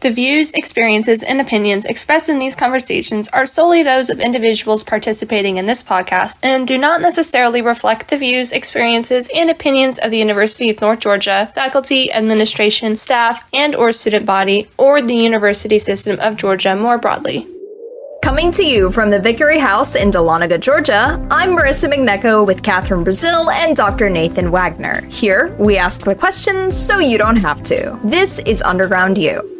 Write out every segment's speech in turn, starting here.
The views, experiences, and opinions expressed in these conversations are solely those of individuals participating in this podcast and do not necessarily reflect the views, experiences, and opinions of the University of North Georgia, faculty, administration, staff, and/or student body, or the University System of Georgia more broadly. Coming to you from the Victory House in Dahlonega, Georgia, I'm Marissa McNeco with Catherine Brazil and Dr. Nathan Wagner. Here, we ask the questions so you don't have to. This is Underground U.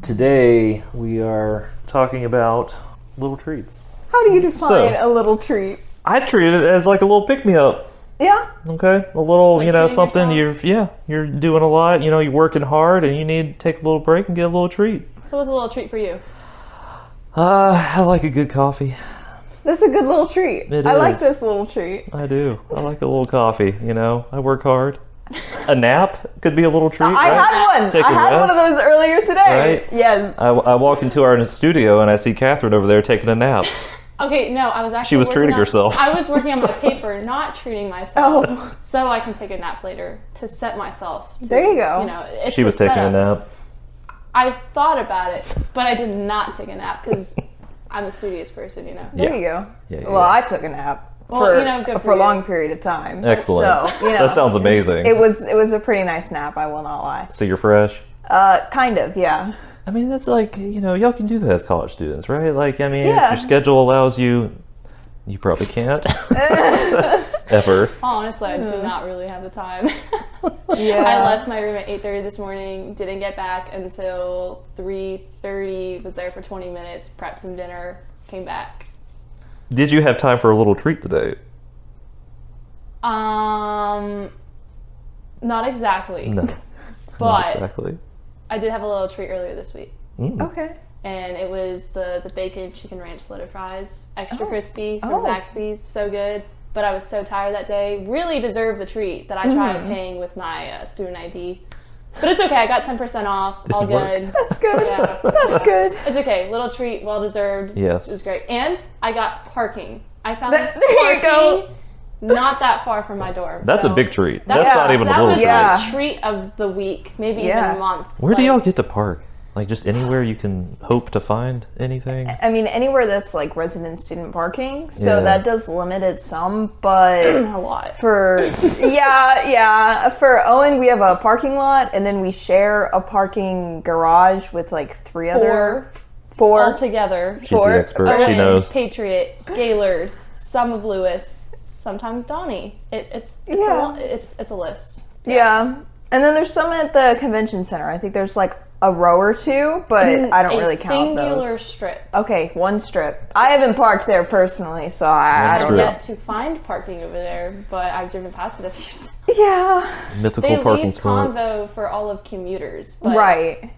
Today, we are talking about little treats. How do you define a little treat? I treat it as like a little pick-me-up. Yeah. Okay? A little, Like something you're doing a lot, you're working hard and you need to take a little break and get a little treat. So what's a little treat for you? I like a good coffee. This is a good little treat. I like this little treat. I do. I like a little coffee, I work hard. A nap could be a little treat, I right? had one. Take I a had rest, one of those earlier today. right? Yes. I walk into our studio and I see Catherine over there taking a nap. Okay, no, I was actually She was treating herself. I was working on my paper, not treating myself, so I can take a nap later to set myself. There you go. It's She was the taking a setup. nap. I thought about it, but I did not take a nap because I'm a studious person, There you go. Yeah. Well, I took a nap Well, for good a for you. prolonged period of time. Excellent. So, That sounds amazing. It was a pretty nice nap, I will not lie. So you're fresh? Kind of, yeah. I mean, that's like, y'all can do that as college students, right? Like, if Yeah. your schedule allows you probably can't. Ever. Honestly, I do not really have the time. Yeah. I left my room at 8:30 this morning, didn't get back until 3:30, was there for 20 minutes, prepped some dinner, came back. Did you have time for a little treat today? Not exactly. No. But Not exactly. I did have a little treat earlier this week. Okay. And it was the bacon chicken ranch slitter fries, extra crispy from Zaxby's, so good. But I was so tired that day, really deserved the treat that I tried paying with my student ID. But it's okay, I got 10% off, all good. That's good. Yeah, That's good. It's okay, little treat, well deserved. Yes. It was great. And I got parking. I found There you go. not that far from my dorm. That's a so big treat. that That's was- not even a that little was treat. Yeah. the treat of the week, maybe Yeah. even a month. Where do Like, y'all get to park? Like, just anywhere you can hope to find anything? I mean, anywhere that's like resident student parking, so Yeah. that does limit it some, but a lot. for for Owen we have a parking lot and then we share a parking garage with like four All together. She's the expert. She Owen, knows. Patriot, Gaylord, some of Lewis, sometimes Donnie. It's Yeah. it's a list. yeah. And then there's some at the convention center. I think there's like a row or two, but I don't really count singular those. strip. Okay, one strip. I haven't parked there personally, so I don't strip. know. Yet to find parking over there, but I've driven past it a few times. Yeah. Mythical They parking leave spot. convo for all of commuters, but Right.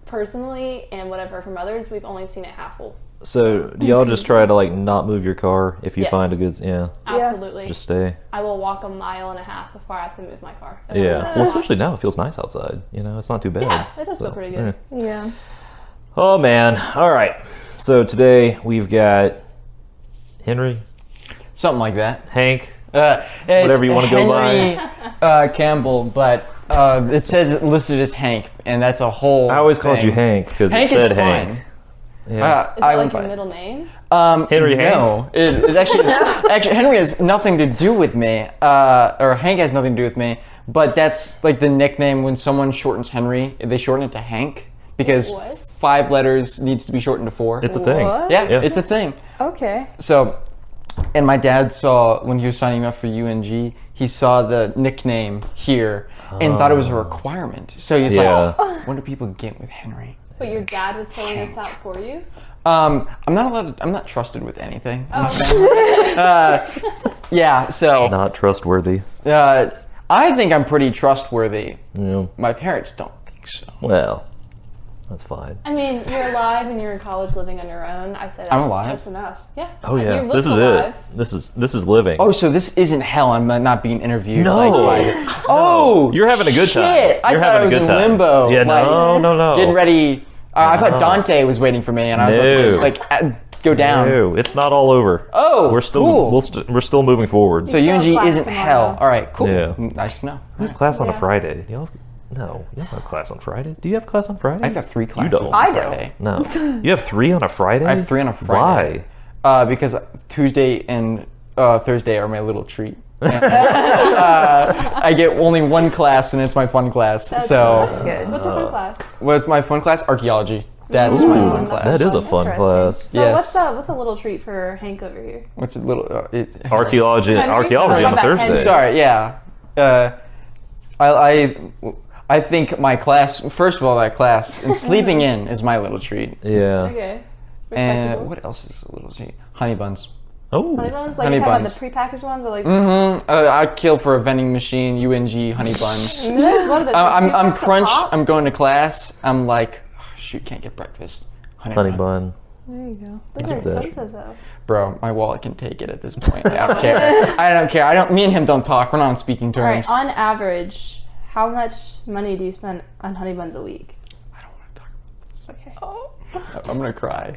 personally and what I've heard from others, we've only seen it half full. So, do y'all just try to, like, not move your car if you Yes. find a good... Yeah, Absolutely. just stay. I will walk a mile and a half before I have to move my car. Yeah. Well, especially now, it feels nice outside. It's not too bad. Yeah, it does feel pretty good. yeah. Yeah. Oh, man. All right. So, today, we've got Henry, Something like that. Hank, It's Whatever you wanna go Henry, Campbell, but it says it listed as Hank, and that's a whole. I always called thing. you Hank because it Hank said is Hank. fine. Yeah. Is I that went like your by- middle name? Henry No, it actually Henry has nothing to do with me, or Hank has nothing to do with me. But that's like the nickname when someone shortens Henry, they shorten it to Hank because What? 5 letters needs to be shortened to 4. It's a thing. What? yeah, Yeah. it's a thing. Okay. So, and my dad saw when he was signing up for UNG, he saw the nickname here and thought it was a requirement. So he's Yeah. like, "What do people get with Henry?" But your dad was filling this out for you? I'm not allowed. I'm not trusted with anything. in my family. Yeah. So Not trustworthy. I think I'm pretty trustworthy. Yeah. My parents don't think so. Well, that's fine. I mean, you're alive and you're in college living on your own. I say that's, I'm alive. that's enough. Yeah. Oh, yeah. You look This is alive. it. This is living. Oh, so this isn't hell. I'm not being interviewed. No. Oh, You're having a good time. shit. I You're thought having I was a good in time. limbo. Yeah, like, no. Getting ready. I thought Dante was waiting for me, and I was No. about to go down. No, it's not all over. Oh, we're still cool. we're still moving forward. So still have UNG class isn't tomorrow. hell. All right, cool. Yeah. Nice to know. Who's class on a Yeah. Friday? No, you don't have class on Friday. Do you have class on Friday? I've got 3 classes don't. on I don't. Friday. No. You have 3 on a Friday? I have 3 on a Friday. Why? Because Tuesday and Thursday are my little treat. And, I get only 1 class, and it's my fun class. That's good. What's your fun class? What's my fun class? Archaeology. That's my fun class. That is a fun Interesting. class. So Yes. what's a little treat for Hank over here? What's a little? Archaeology Henry? on My bad, Thursday. Henry. Sorry. Yeah. I think my class. First of all, that class and sleeping in is my little treat. Yeah. Okay. And Respectable. what else is a little treat? Honey buns. Oh. Honey buns? Like Honey you're talking buns. about the prepackaged ones or like I kill for a vending machine. UNG honey buns. what are those? I'm 2 crunched. pop? I'm going to class. I'm like, oh, shoot, can't get breakfast. Honey bun. There you go. Those are that. expensive though. Bro, my wallet can take it at this point. I don't care. I don't care. Me and him don't talk. We're not on speaking All right. terms. On average, how much money do you spend on honey buns a week? I don't want to talk. Okay. I'm gonna cry.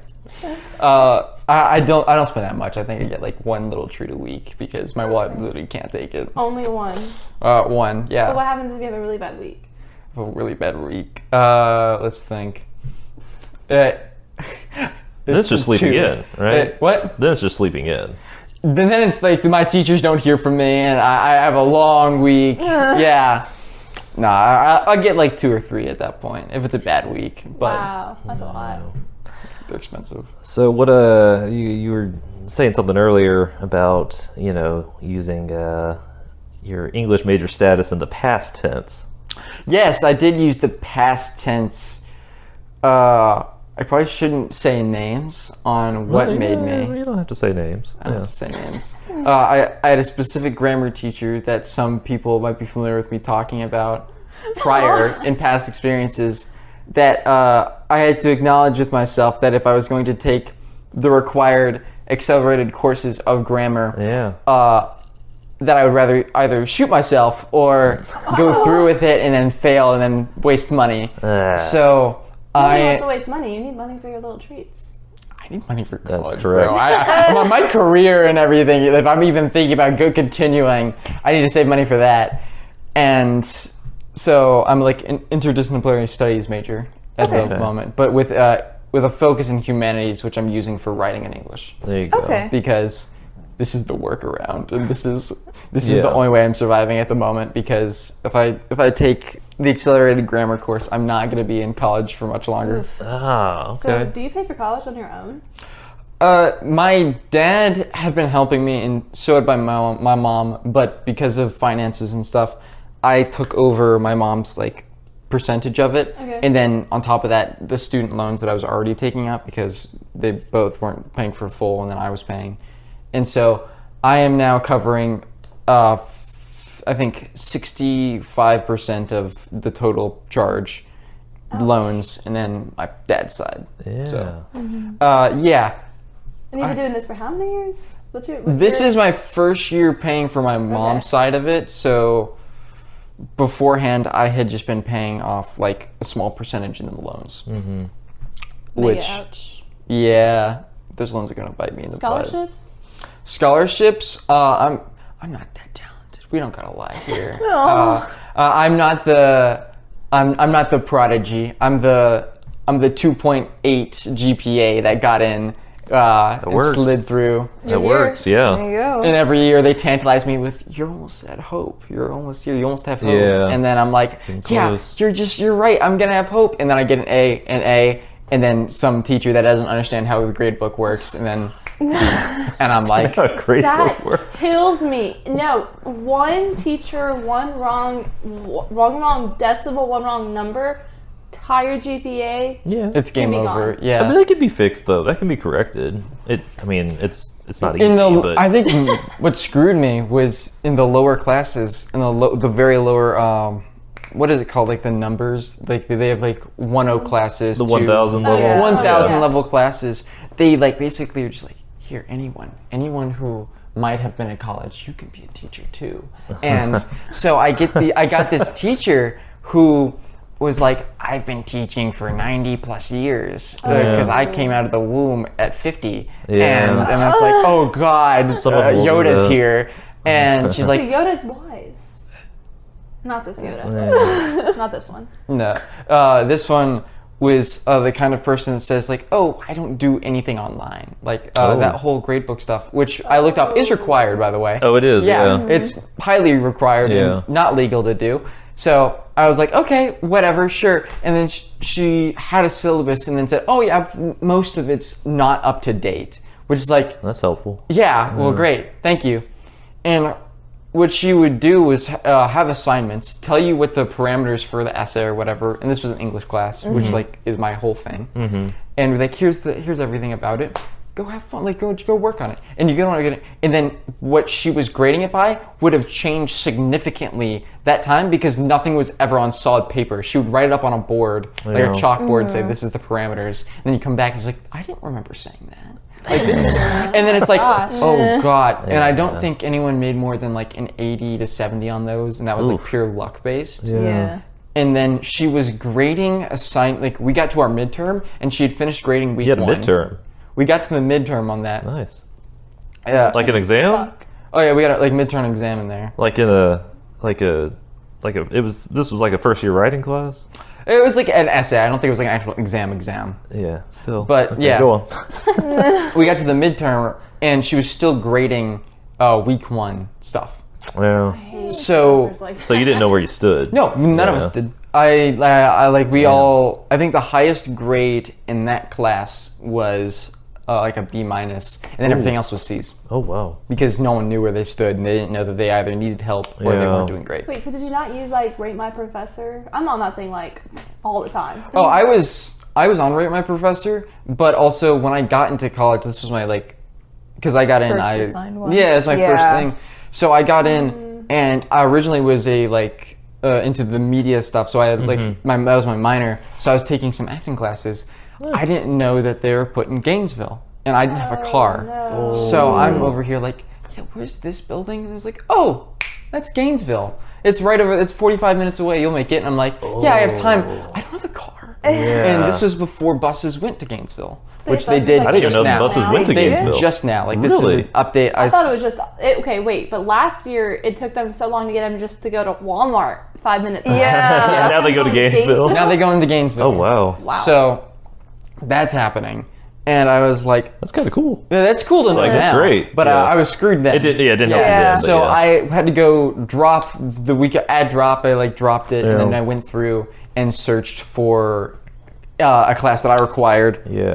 I don't spend that much. I think I get like 1 little treat a week because my wallet literally can't take it. Only one. 1, yeah. But what happens if you have a really bad week? A really bad week. Let's think. That's just sleeping 2. in, right? What? Then it's just sleeping in. Then it's like my teachers don't hear from me, and I have a long week. Yeah. Nah, I'll get like 2 or 3 at that point if it's a bad week. But Wow, that's a lot. they're expensive. So what you were saying something earlier about, using your English major status in the past tense. Yes, I did use the past tense. I probably shouldn't say names on what made me. You don't have to say names. I don't have to say names. I had a specific grammar teacher that some people might be familiar with me talking about prior in past experiences that I had to acknowledge with myself that if I was going to take the required accelerated courses of grammar, that I would rather either shoot myself or go through with it and then fail and then waste money. So Nobody wants to waste money. You need money for your little treats. I need money for college, That's correct. bro. My career and everything, if I'm even thinking about continuing, I need to save money for that. And so I'm like an interdisciplinary studies major at the moment, but with a focus in humanities, which I'm using for writing in English. There you go. Okay. Because this is the workaround, and this is the only way I'm surviving at the moment. Because if I take the accelerated grammar course, I'm not going to be in college for much longer. Ah, okay. So, do you pay for college on your own? My dad had been helping me, and so had my mom. But because of finances and stuff, I took over my mom's percentage of it, and then on top of that, the student loans that I was already taking out because they both weren't paying for full, and then I was paying. And so I am now covering, I think 65% of the total charge loans, and then my dad's side. Yeah. So, And yeah. you've been doing this for how many years? This is my first year paying for my mom's side of it. So beforehand, I had just been paying off a small percentage in the loans. Mm-hmm. Which, ouch. yeah, those loans are gonna bite me in the butt. Scholarships? Scholarships, I'm not that talented. We don't gotta lie here. I'm not the prodigy. I'm the 2.8 GPA that got in and works. slid through. It works, yeah. There you go. And every year they tantalize me with, "You're almost at hope. You're almost here. You almost have hope." Yeah. And then I'm like, "Yeah, close. you're right. I'm gonna have hope." And then I get an A, and then some teacher that doesn't understand how the grade book works, and then and I'm like, Great That work. kills me. No, one teacher, one wrong decimal, one wrong number, entire GPA. Yeah. it's game be over. gone. Yeah. I mean, that can be fixed though. That can be corrected. It's not easy, but I think what screwed me was in the lower classes, in the very lower, what is it called? The numbers, they have 1.0 classes, the 1,000 level. yeah. 1,000 yeah. level classes. They basically are just here, anyone who might have been in college, you can be a teacher too. And so I got this teacher who was like, "I've been teaching for 90 plus years because I came out of the womb at 50." Yeah. And that's like, "Oh God, Some of them will do Yoda's that. here." And she's like, Yoda's wise. Not this Yoda. Not this one. No. This one was the kind of person that says like, oh, I don't do anything online. Like that whole gradebook stuff, which I looked up is required, by the way. Oh, it is. Yeah. It's highly required and not legal to do. So I was like, okay, whatever, sure. And then she had a syllabus and then said, oh yeah, most of it's not up to date, which is like, That's helpful. yeah, well, great, thank you. And what she would do was have assignments, tell you what the parameters for the essay or whatever, and this was an English class, which like is my whole thing. And like, here's everything about it. Go have fun, like go work on it. And you go on it, and then what she was grading it by would have changed significantly that time because nothing was ever on solid paper. She would write it up on a board, like a chalkboard, and say this is the parameters. And then you come back and it's like, I didn't remember saying that. Like this is, and then it's like, oh god. And I don't think anyone made more than like an 80 to 70 on those, and that was like pure luck based. Yeah. And then she was grading like we got to our midterm, and she had finished grading week You had a one. midterm. We got to the midterm on that. Nice. Yeah. Like an exam? Suck. Oh yeah, we got a like midterm exam in there. Like in this was like a first year writing class? It was like an essay. I don't think it was like an actual exam. Yeah, still. But, Okay, yeah. Go on. We got to the midterm, and she was still grading week one stuff. Well, So so you didn't know where you stood. no, none of us did. I like we all. I think the highest grade in that class was like a B minus, and then everything else was C's Oh, wow. because no one knew where they stood, and they didn't know that they either needed help or they Yeah. weren't doing great. Wait, so did you not use like Rate My Professor? I'm on that thing like all the time. Oh, I was on Rate My Professor, but also when I got into college, this was my like, because I got in, First assigned one. yeah, it's my first Yeah. thing. So I got in, and I originally was into the media stuff. So I had that was my minor. So I was taking some acting classes. I didn't know that they were put in Gainesville, and I didn't have a car. No. So I'm over here like, yeah, where's this building? And I was like, oh, that's Gainesville. It's right over. It's 45 minutes away. You'll make it. And I'm like, yeah, I have time. I don't have a car. And this was before buses went to Gainesville, which they buses, did. like, I didn't even just know now. the buses went to They Gainesville. just now. Like this Really? is an update. I thought it was just okay. Wait, but last year it took them so long to get them just to go to Walmart 5 minutes. away. Yeah. Now they go to Gainesville. Now they go into Gainesville. Oh, wow. Wow. So that's happening, and I was like, That's kind of cool. yeah, that's cool to know Like, that's now. great. But Yeah. I was screwed then. It didn't help Yeah. you then. but So yeah. I had to go drop the week add drop. I like dropped it, and then I went through and searched for a class that I required, Yeah.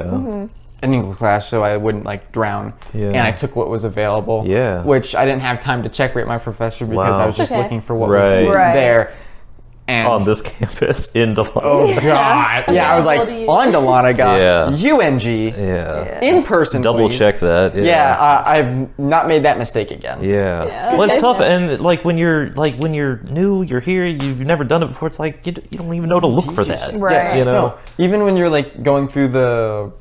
an English class, so I wouldn't like drown. Yeah. And I took what was available. Yeah. Which I didn't have time to check Rate My Professor because Wow. I was just Okay. looking for what Right. was Right. there. And On this campus in Delaware. oh god, yeah, I was like What do you- on Delon. I got Yeah. UNG Yeah. in person. Double please. check that. Yeah, I've not made that mistake again. Yeah. Yeah. Well, it's Okay. tough, and like when you're new, you're here, you've never done it before. It's like you don't even know to look for that. Right. You know. No, even when you're like going through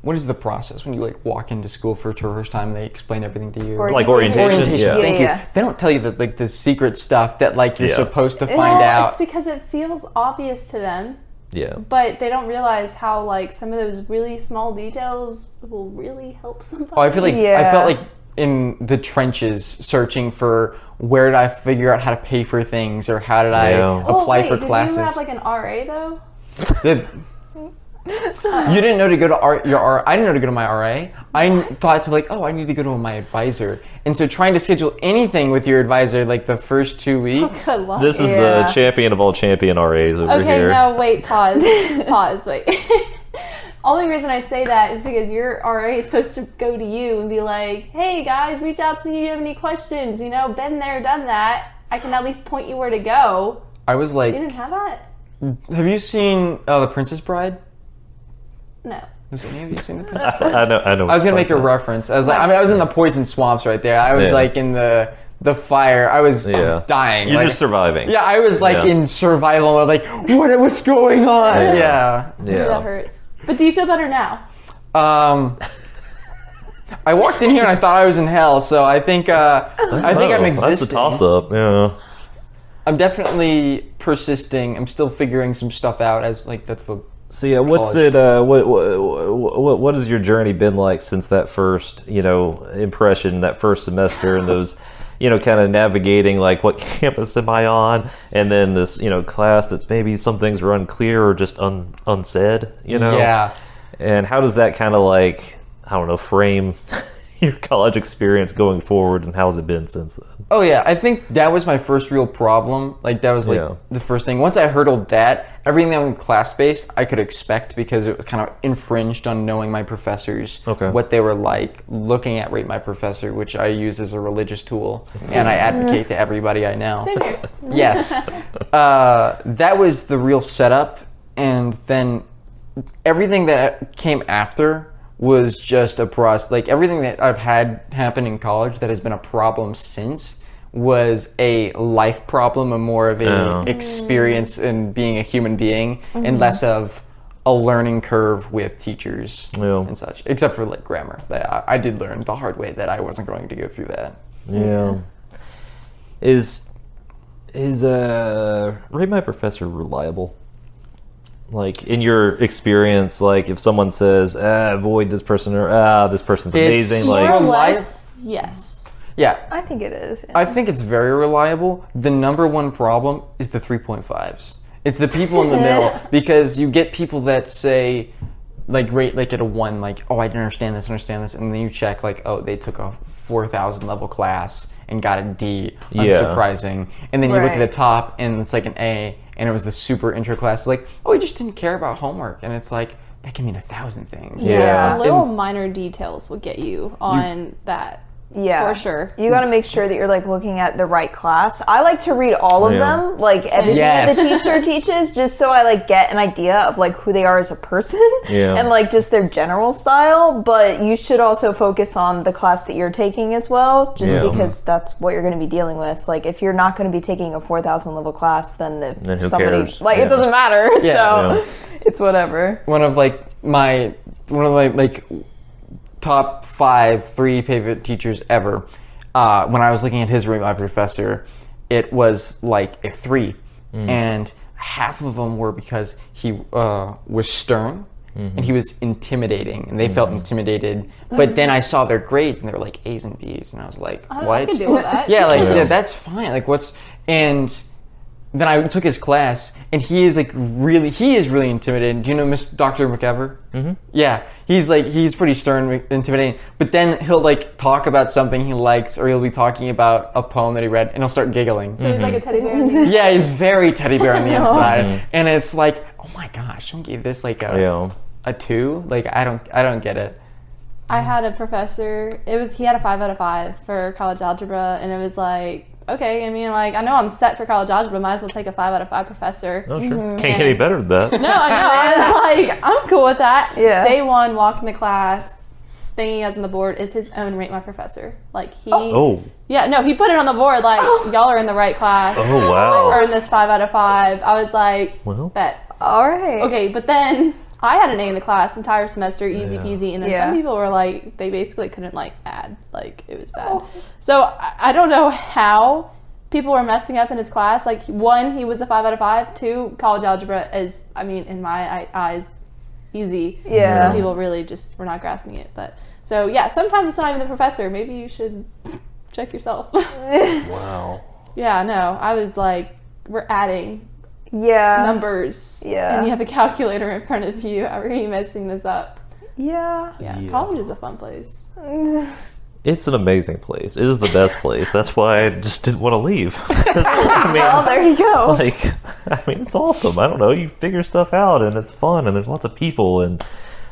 what is the process when you like walk into school for the first time and they explain everything to you? Like orientation. Orientation. Yeah. Thank Yeah. you. They don't tell you that like the secret stuff that like you're Yeah. supposed to find Well, out. it's because it feels obvious to them, Yeah. but they don't realize how like some of those really small details will really help somebody. Oh, I feel like I Yeah. felt like in the trenches searching for where did I figure out how to pay for things or how did I Yeah. apply wait, for did classes. you have like an RA though? The- you didn't know to go to your RA. I didn't know to go to my RA. I thought to like, oh, I need to go to my advisor. And so trying to schedule anything with your advisor like the first 2 weeks. Good luck. This is Yeah. the champion of all champion RAs over Okay, here. no, wait, pause. Pause, wait. Only reason I say that is because your RA is supposed to go to you and be like, hey guys, reach out to me if you have any questions. You know, been there, done that. I can at least point you where to go. I was like, You didn't have that? have you seen The Princess Bride? No. Has any of you seen The Princess Bride? I know. I was gonna make a reference. I was like, I was in the poison swamps right there. I was Yeah. like in the fire. I was Yeah. dying. You're like, just surviving. yeah, I was like Yeah. in survival mode. Like, what's going on? Yeah. That Yeah. hurts. But do you feel better now? I walked in here and I thought I was in hell. So I think I'm existing. That's a toss up. Yeah. I'm definitely persisting. I'm still figuring some stuff out. As like that's the So yeah, what's college. it? What has your journey been like since that first, impression, that first semester, and those, kind of navigating like what campus am I on, and then this, class that's maybe some things are unclear or just unsaid, Yeah. And how does that kind of like, I don't know, frame your college experience going forward, and how's it been since then? Oh yeah, I think that was my first real problem. Like that was like the first thing. Once I hurdled that, everything that was class-based I could expect because it was kind of infringed on knowing my professors, what they were like, looking at Rate My Professor, which I use as a religious tool, and I advocate to everybody I know. Same here. Yes. That was the real setup, and then everything that came after was just a process. Like everything that I've had happen in college that has been a problem since was a life problem, and more of a experience in being a human being, and less of a learning curve with teachers and such. Except for like grammar, that I did learn the hard way that I wasn't going to go through that. Yeah. Is Rate My Professor reliable? Like, in your experience, like, if someone says, avoid this person, or, this person's amazing, More like... or less, yes. Yeah. I think it is. Yeah. I think it's very reliable. The number one problem is the 3.5s. It's the people in the middle, because you get people that say, like, rate, like, at a 1, like, oh, I didn't understand this, and then you check, like, oh, they took a 4,000 level class and got a D, unsurprising. And then you look at the top, and it's like an A, and it was the super intro class, like, oh, you just didn't care about homework. And it's like, that can mean 1,000 things. Yeah. The little minor details will get you on that. Yeah, for sure. You got to make sure that you're like looking at the right class. I like to read all of them, like everything that the teacher teaches, just so I like get an idea of like who they are as a person and like just their general style. But you should also focus on the class that you're taking as well, just because that's what you're going to be dealing with. Like if you're not going to be taking a 4,000 level class, then if somebody cares? like it doesn't matter. It's whatever. One of my top 3 favorite teachers ever. When I was looking at his Rate My Professor, it was like a 3, and half of them were because he was stern and he was intimidating, and they felt intimidated. But then I saw their grades, and they were like A's and B's, and I was like, "What?" I can deal with that. That's fine. Like, and then I took his class, and he is really intimidating. Do you know Dr. McEver? Mm-hmm. Yeah, he's pretty stern, intimidating. But then he'll like talk about something he likes, or he'll be talking about a poem that he read, and he'll start giggling. So he's like a teddy bear. Yeah, he's very teddy bear on the inside, and it's like, oh my gosh, someone gave this like a 2. Like I don't get it. I had a professor. He had a 5 out of 5 for college algebra, and it was like, okay, I mean, like, I know I'm set for college algebra, might as well take a 5 out of 5 professor. Oh, sure. Can't get any better than that. No, I know. I was like, I'm cool with that. Yeah. Day 1, walk in the class, thing he has on the board is his own Rate My Professor. Like, he... Yeah, no, he put it on the board, like, y'all are in the right class. Oh, wow. Earned this 5 out of 5. I was like, bet. All right. Okay, but then... I had an A in the class entire semester, easy peasy, and then some people were like, they basically couldn't like add, like it was bad. So I don't know how people were messing up in his class. Like 1, he was a 5 out of 5. 2, college algebra is, I mean, in my eyes, easy. Yeah. Some people really just were not grasping it. But so yeah, sometimes it's not even the professor. Maybe you should check yourself. Wow. Yeah, no, I was like, we're adding. Numbers. And you have a calculator in front of you. How are you messing this up? Yeah. College is a fun place. It's an amazing place. It is the best place. That's why I just didn't want to leave. Well, there you go. Like, I mean, it's awesome. I don't know. You figure stuff out, and it's fun, and there's lots of people, and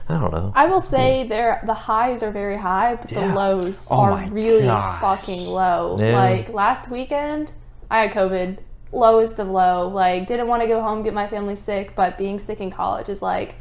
I don't know. I will say the highs are very high, but the lows are really fucking low. Yeah. Like last weekend, I had COVID. Lowest of low. Like, didn't want to go home, get my family sick, but being sick in college is like,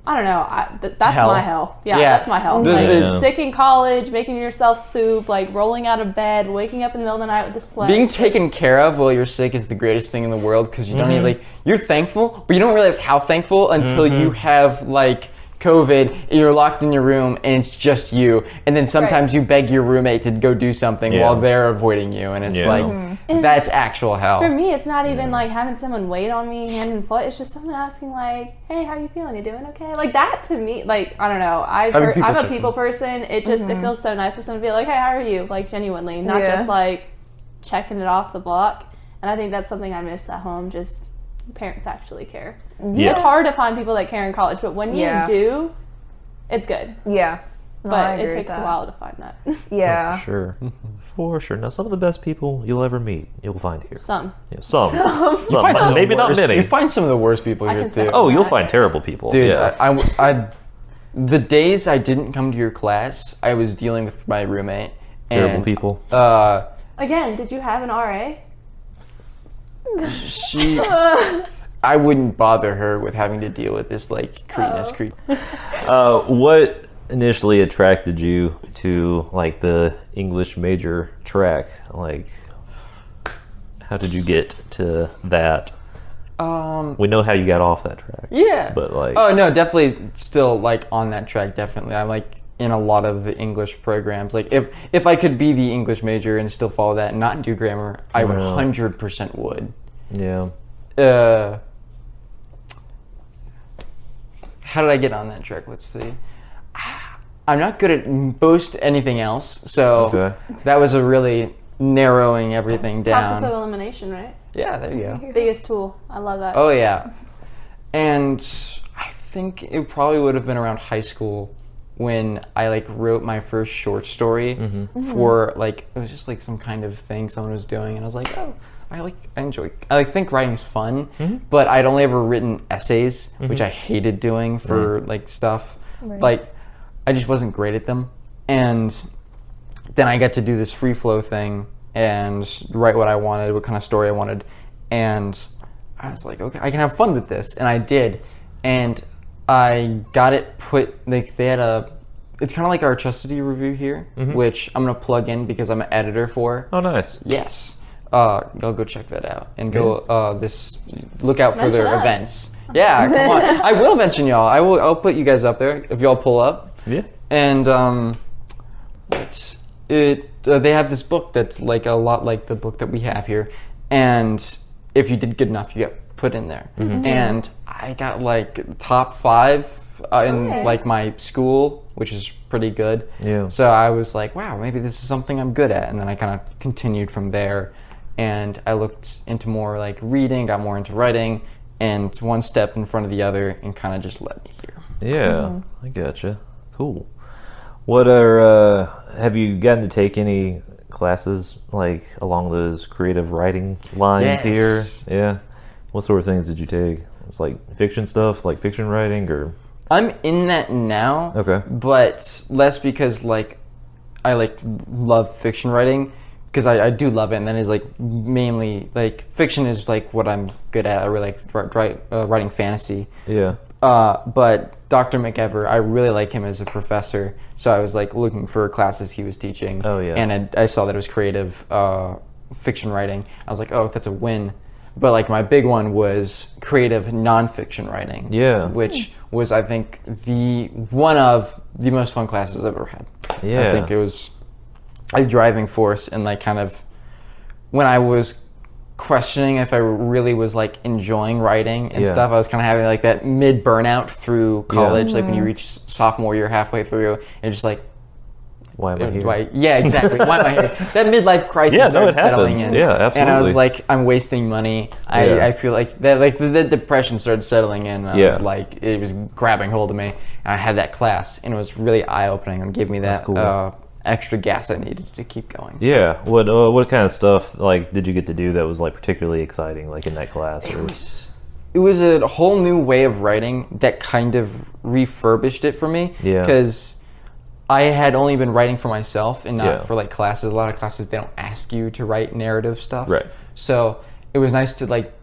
I don't know. That's hell. My hell. Yeah, that's my hell. Like, sick in college, making yourself soup, like rolling out of bed, waking up in the middle of the night with the sweat. Being taken care of while you're sick is the greatest thing in the world, because you don't need, like, you're thankful, but you don't realize how thankful until you have like COVID, you're locked in your room and it's just you, and then sometimes you beg your roommate to go do something while they're avoiding you, and it's like that's actual hell. For me, it's not even like having someone wait on me hand and foot. It's just someone asking like, hey, how you feeling? You doing okay? Like that to me, like, I don't know, I'm a people person. It just it feels so nice for someone to be like, hey, how are you? Like genuinely, not just like, checking it off the block. And I think that's something I miss at home, just parents actually care. Yeah. It's hard to find people that care in college, but when you do, it's good. Yeah. No, but it takes a while to find that. Yeah. For sure. Now, some of the best people you'll ever meet, you'll find here. Some. Yeah, some. You find some Maybe not worst, many. You find some of the worst people I here can say too. that. Oh, you'll find terrible people. Dude, yeah. I the days I didn't come to your class, I was dealing with my roommate. Terrible people. Again, did you have an RA? She, I wouldn't bother her with having to deal with this like cretinous creep. What initially attracted you to like the English major track? Like, how did you get to that? We know how you got off that track. Yeah. But like, oh no, definitely still like on that track. Definitely, I'm like in a lot of the English programs. Like if I could be the English major and still follow that and not do grammar, I 100% would. Yeah. How did I get on that track? Let's see. I'm not good at most anything else, so that was a really narrowing everything down. Process of elimination, right? Yeah, there you go. Biggest tool. I love that. Oh yeah. And I think it probably would have been around high school when I like wrote my first short story for like, it was just like some kind of thing someone was doing, and I was like, oh, I think writing's fun, but I'd only ever written essays, which I hated doing for like stuff. Like I just wasn't great at them. And then I got to do this free flow thing and write what I wanted, what kind of story I wanted. And I was like, okay, I can have fun with this. And I did. And I got it put, like they had it's kind of like our Chastity review here, which I'm going to plug in because I'm an editor for. Oh, nice. Yes. I'll go check that out and go, look out for their events. Yeah, come on. I will mention y'all. I'll put you guys up there if y'all pull up. Yeah. And they have this book that's like a lot like the book that we have here, and if you did good enough, you get put in there. And I got like top 5 in like my school, which is pretty good. Yeah. So I was like, wow, maybe this is something I'm good at, and then I kind of continued from there, and I looked into more like reading, got more into writing, and one step in front of the other, and kind of just led me here. Yeah, I gotcha. Cool. What have you gotten to take any classes like along those creative writing lines here? Yeah. What sort of things did you take? It's like fiction stuff, like fiction writing, or? I'm in that now. Okay. But less because like I like love fiction writing, because I do love it, and then it's like mainly like fiction is like what I'm good at. I really like writing fantasy. Yeah. But Dr. McEver, I really like him as a professor, so I was like looking for classes he was teaching. Oh yeah. And I saw that it was creative fiction writing. I was like, oh, that's a win. But like my big one was creative nonfiction writing. Yeah. Which was, I think, one of the most fun classes I've ever had. Yeah. I think it was a driving force, and like kind of when I was questioning if I really was like enjoying writing and stuff, I was kind of having like that mid burnout through college, like when you reach sophomore year halfway through, and just like, why am I here? Yeah, exactly. Why am I here? That midlife crisis started settling in. Yeah, absolutely. And I was like, I'm wasting money. I feel like that, like the depression started settling in. And I was like, it was grabbing hold of me. And I had that class, and it was really eye opening and gave me that extra gas I needed to keep going. Yeah. What kind of stuff like did you get to do that was like particularly exciting, like in that class? It was a whole new way of writing that kind of refurbished it for me. Yeah. Because I had only been writing for myself and not for like classes. A lot of classes, they don't ask you to write narrative stuff. Right. So it was nice to like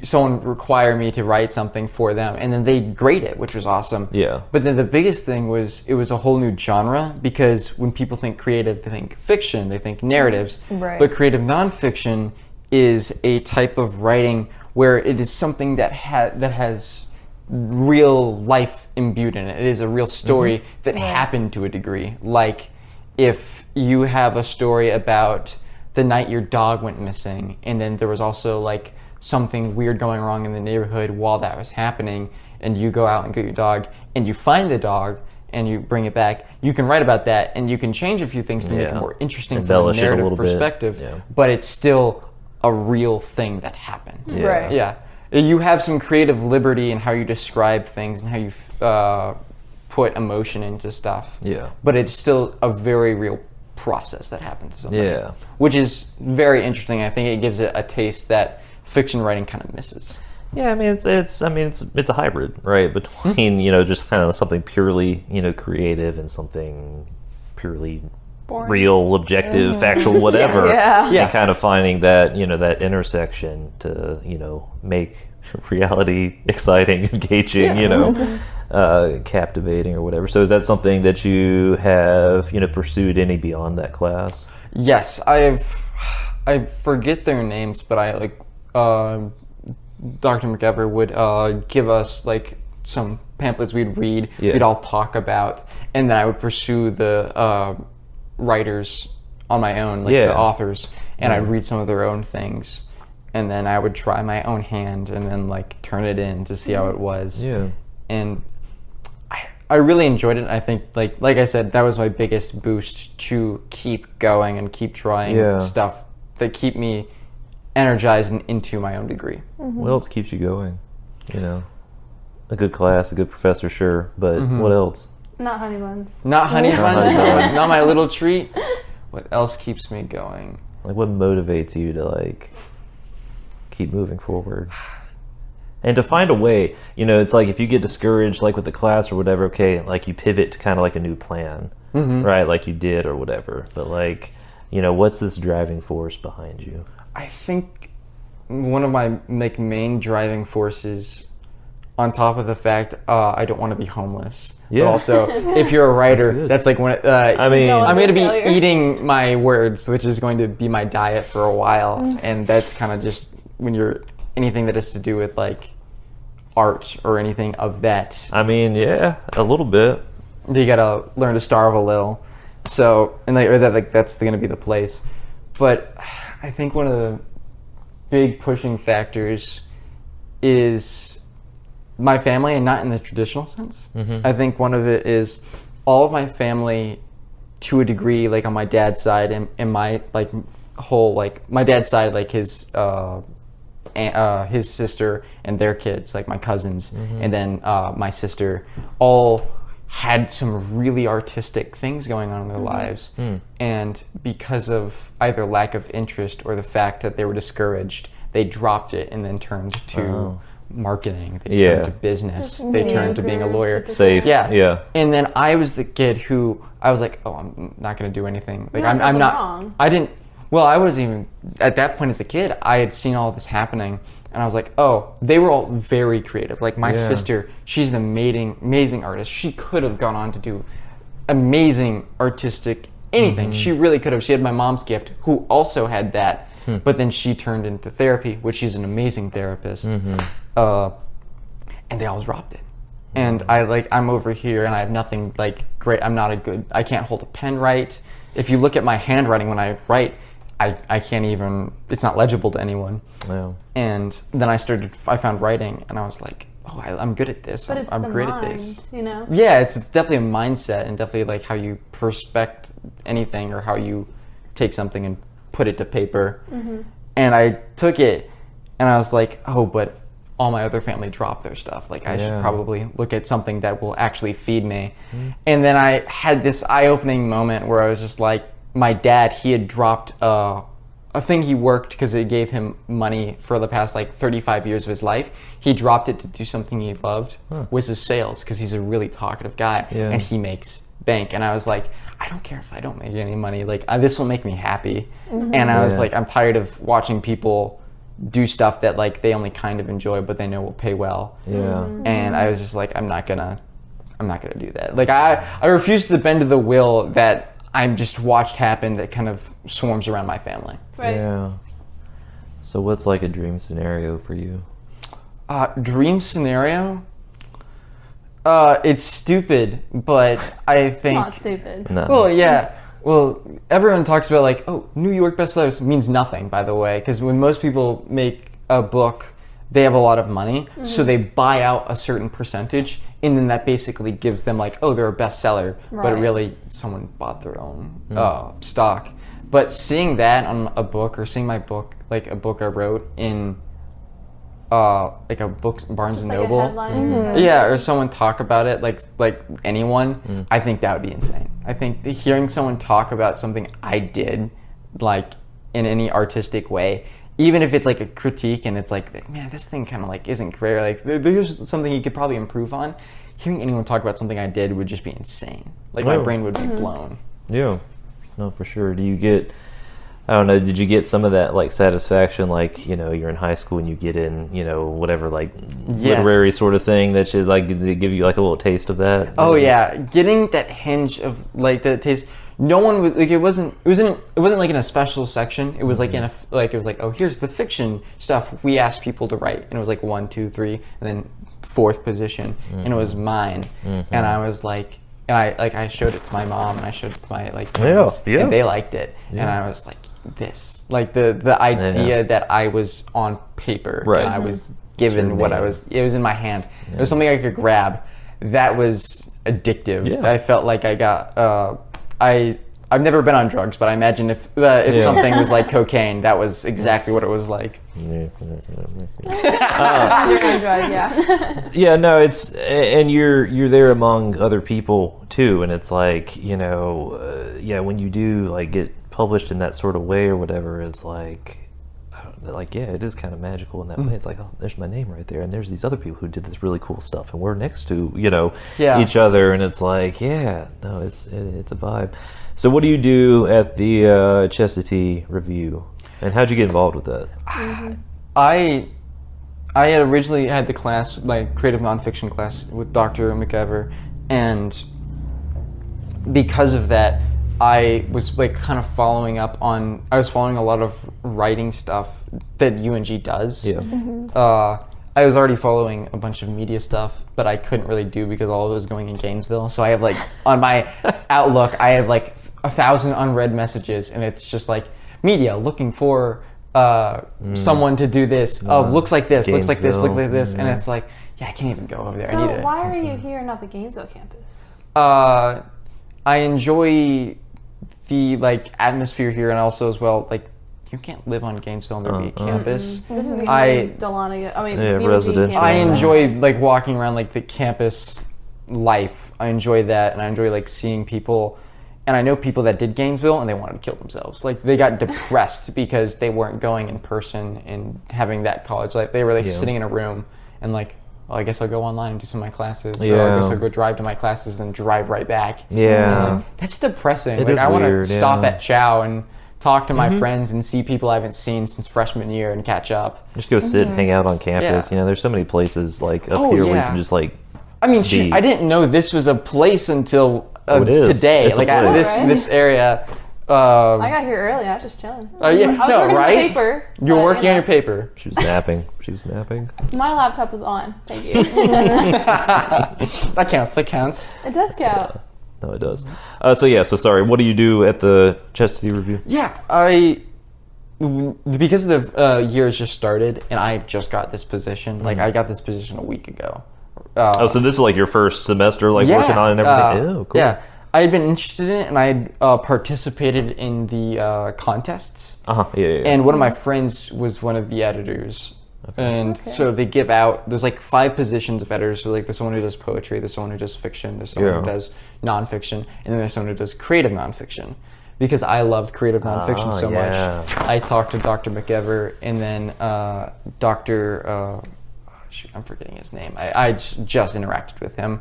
someone require me to write something for them, and then they grade it, which was awesome. Yeah. But then the biggest thing was it was a whole new genre, because when people think creative, they think fiction, they think narratives. Right. But creative nonfiction is a type of writing where it is something that has real life imbued in it. It is a real story that happened to a degree. Like if you have a story about the night your dog went missing, and then there was also like something weird going wrong in the neighborhood while that was happening, and you go out and get your dog and you find the dog, and you bring it back, you can write about that, and you can change a few things to make it more interesting from a narrative perspective, but it's still a real thing that happened. Right. Yeah. You have some creative liberty in how you describe things and how you put emotion into stuff. Yeah. But it's still a very real process that happened to somebody. Yeah. Which is very interesting. I think it gives it a taste that fiction writing kind of misses. Yeah, I mean it's a hybrid, right, between just kind of something purely creative and something purely Boring. real, objective, factual, whatever. Yeah. And kind of finding that that intersection to make reality exciting, engaging, captivating or whatever. So is that something that you have pursued any beyond that class? Yes, I forget their names, but I like Dr. McEver would give us like some pamphlets we'd read, we'd all talk about, and then I would pursue the writers on my own, like the authors, and I'd read some of their own things, and then I would try my own hand and then like turn it in to see how it was. Yeah. And I really enjoyed it. I think like I said, that was my biggest boost to keep going and keep trying stuff that keep me energized and into my own degree. What else keeps you going? A good class, a good professor, sure, but what else? Not honey buns. Not honey buns. Not my little treat. What else keeps me going? Like what motivates you to like keep moving forward? And to find a way, it's like if you get discouraged like with the class or whatever, okay, like you pivot to kind of like a new plan, right? Like you did or whatever. But like, what's this driving force behind you? I think one of my main driving forces, on top of the fact I don't want to be homeless. Yeah. But also, if you're a writer, that's like when I'm going to be eating my words, which is going to be my diet for a while, and that's kind of just when you're anything that has to do with like art or anything of that. I mean, yeah, a little bit. You gotta learn to starve a little. So that's going to be the place. But I think one of the big pushing factors is my family, and not in the traditional sense. I think one of it is all of my family, to a degree, like on my dad's side, and my like whole like my dad's side, like his sister and their kids, like my cousins, and then my sister, all had some really artistic things going on in their lives. And because of either lack of interest or the fact that they were discouraged, they dropped it and then turned to marketing. They turned to business. They turned to being a lawyer. Safe. Yeah. And then I was the kid who I was like, oh, I'm not going to do anything. Like I'm not. Wrong. I didn't. Well, I was even at that point as a kid. I had seen all this happening, and I was like, oh, they were all very creative. Like my sister, she's an amazing artist. She could have gone on to do amazing artistic anything. She really could have. She had my mom's gift, who also had that. But then she turned into therapy, which she's an amazing therapist. And they all dropped it. And I'm over here and I have nothing like great. I can't hold a pen right. If you look at my handwriting when I write, I can't even, it's not legible to anyone. Yeah. And then I found writing and I was like, oh, I'm good at this. But I'm great mind, at this. Yeah, it's definitely a mindset, and definitely like how you perspect anything or how you take something and put it to paper. And I took it and I was like, oh, but all my other family dropped their stuff. Like I should probably look at something that will actually feed me. And then I had this eye-opening moment where I was just like, my dad, he had dropped a thing he worked because it gave him money for the past like 35 years of his life. He dropped it to do something he loved, was his sales, because he's a really talkative guy and he makes bank. And I was like, I don't care if I don't make any money. Like this will make me happy. And I was like, I'm tired of watching people do stuff that like they only kind of enjoy, but they know will pay well. And I was just like, I'm not gonna do that. Like I refuse to bend to the will that I'm just watched happen that kind of swarms around my family. Right. Yeah. So what's like a dream scenario for you? Dream scenario? It's stupid, but I think... It's not stupid. No. Well, yeah. Well, everyone talks about like, oh, New York bestsellers means nothing, by the way, because when most people make a book, they have a lot of money, so they buy out a certain percentage and then that basically gives them like, oh, they're a bestseller, but really someone bought their own stock. But seeing that on a book, or seeing my book, like a book I wrote in like a book, Barnes and Noble, or someone talk about it, like anyone, I think that would be insane. I think hearing someone talk about something I did, like in any artistic way, even if it's like a critique and it's like, man, this thing kind of like isn't great, like there's something you could probably improve on. Hearing anyone talk about something I did would just be insane. Like my brain would be blown. Yeah, no, for sure. Do you get, I don't know, did you get some of that like satisfaction, like, you know, you're in high school and you get in, you know, whatever, like literary sort of thing that should like give you like a little taste of that? Oh yeah, getting that hinge of like the taste. No one was like, it wasn't like in a special section. It was like in a, like, it was like, oh, here's the fiction stuff we asked people to write, and it was like 1, 2, 3, and then 4th position, and it was mine, and I was like, and I showed it to my mom, and I showed it to my like parents, and they liked it, and I was like, this, like the idea that I was on paper, and I was given what I was, it was in my hand, it was something I could grab, that was addictive. I felt like I got I've never been on drugs, but I imagine if something was like cocaine, that was exactly what it was like. You're on drugs, Yeah, no, it's, and you're there among other people too, and it's like, you know, when you do like get published in that sort of way or whatever, it's like it is kind of magical in that way. It's like, oh, there's my name right there, and there's these other people who did this really cool stuff, and we're next to, you know, each other, and it's like, it's a vibe. So what do you do at the Chastity Review, and how'd you get involved with that? I had originally had the class, like creative nonfiction class with Dr. McEver, and because of that, I was like kind of following a lot of writing stuff that UNG does. I was already following a bunch of media stuff, but I couldn't really do because all of it was going in Gainesville. So I have like, on my Outlook, I have like 1,000 unread messages, and it's just like, media looking for someone to do this, looks like this, looks like this, looks like this, and it's like, I can't even go over there. So why are you here, not the Gainesville campus? I enjoy the like atmosphere here, and also as well, like, you can't live on Gainesville and there be a campus. This is the only Dahlonega, the residential. I enjoy like walking around like the campus life. I enjoy that, and I enjoy like seeing people. And I know people that did Gainesville and they wanted to kill themselves. Like they got depressed because they weren't going in person and having that college. Like they were like sitting in a room and like, well, I guess I'll go online and do some of my classes. Or I guess I'll go drive to my classes and then drive right back. Like, that's depressing. Like I want to stop at Chow and talk to my friends and see people I haven't seen since freshman year and catch up. Just go sit and hang out on campus. You know, there's so many places like up here where you can just like. I mean, shoot, I didn't know this was a place until today. It's like this area. I got here early. I was just chilling. I was working on my paper. You're working on your paper. She was napping. My laptop was on. Thank you. That counts. It does count. No, it does. So sorry. What do you do at the Chastity Review? Because the year has just started and I just got this position. Like I got this position a week ago. So this is like your first semester, like working on it and everything. Cool. Yeah, I had been interested in it, and I had participated in the contests. And one of my friends was one of the editors, so they give out. There's like 5 positions of editors. So like there's someone who does poetry, there's someone who does fiction, there's someone who does nonfiction, and then there's someone who does creative nonfiction. Because I loved creative nonfiction so much, I talked to Dr. McEver, and then Dr. Shoot, I'm forgetting his name. I just interacted with him.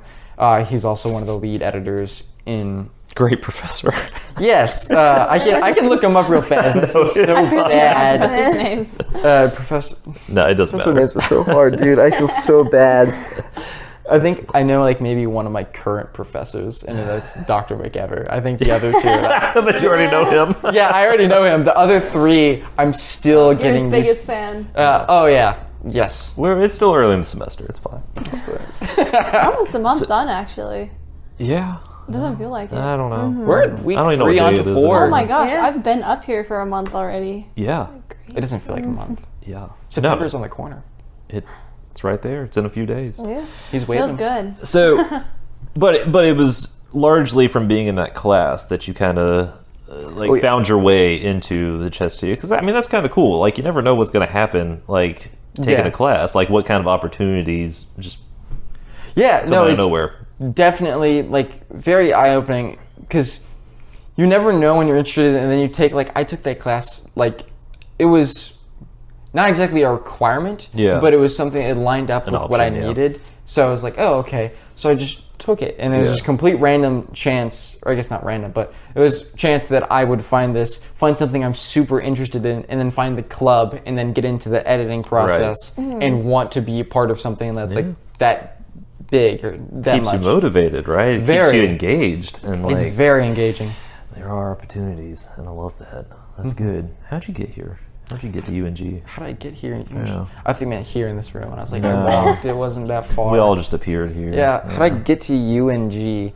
He's also one of the lead editors in. Great professor. Yes, I can look him up real fast. I feel so bad. Professors' names. Professor. No, it doesn't matter. Names are so hard, dude. I feel so bad. I think I know like maybe one of my current professors, and that's Dr. McEver. I think the other 2. But you already know him. Yeah, I already know him. The other 3, I'm still getting. You're his biggest fan. Yes. It's still early in the semester. It's fine. Almost a month done, actually. Yeah. It doesn't feel like it. I don't know. We're at week 3 on to 4. Oh my gosh, I've been up here for a month already. Yeah. It doesn't feel like a month. Yeah. September's on the corner. It's right there. It's in a few days. Yeah. He's waving. Feels good. So, but it was largely from being in that class that you kind of found your way into the chess too. Because I mean, that's kind of cool. Like, you never know what's going to happen. Like taking a class, like what kind of opportunities just come out of nowhere. Definitely like very eye opening because you never know when you're interested, and then you take I took that class it was not exactly a requirement, but it was something that lined up with what I needed. So I was like, oh, okay. So I just took it, and it was just complete random chance, or I guess not random, but it was chance that I would find something I'm super interested in, and then find the club, and then get into the editing process, and want to be a part of something that's that big or that keeps much. You motivated, right? It keeps you engaged, and it's very engaging. There are opportunities, and I love that. That's good. How'd you get here? How'd you get to UNG? How did I get here? I think I here in this room, and I was like, I walked. It wasn't that far. We all just appeared here. Yeah. How did I get to UNG?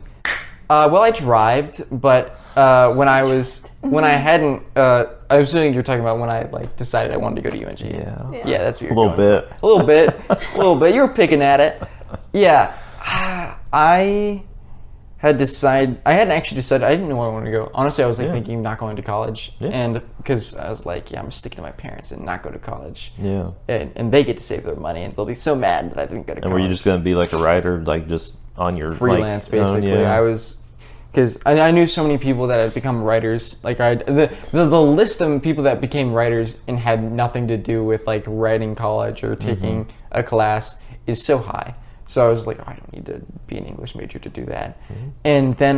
Well, I drived, but when I hadn't, I was assuming you're talking about when I decided I wanted to go to UNG. Yeah, that's what you're a little bit. You were picking at it. Yeah, I hadn't actually decided. I didn't know where I wanted to go. Honestly, I was thinking not going to college, and because I was like, I'm sticking to my parents and not go to college. Yeah, and they get to save their money, and they'll be so mad that I didn't go to college. And were you just going to be like a writer, just on your freelance, basically? I was. Because I knew so many people that had become writers. The list of people that became writers and had nothing to do with writing college or taking a class is so high. So I was like, I don't need to be an English major to do that. And then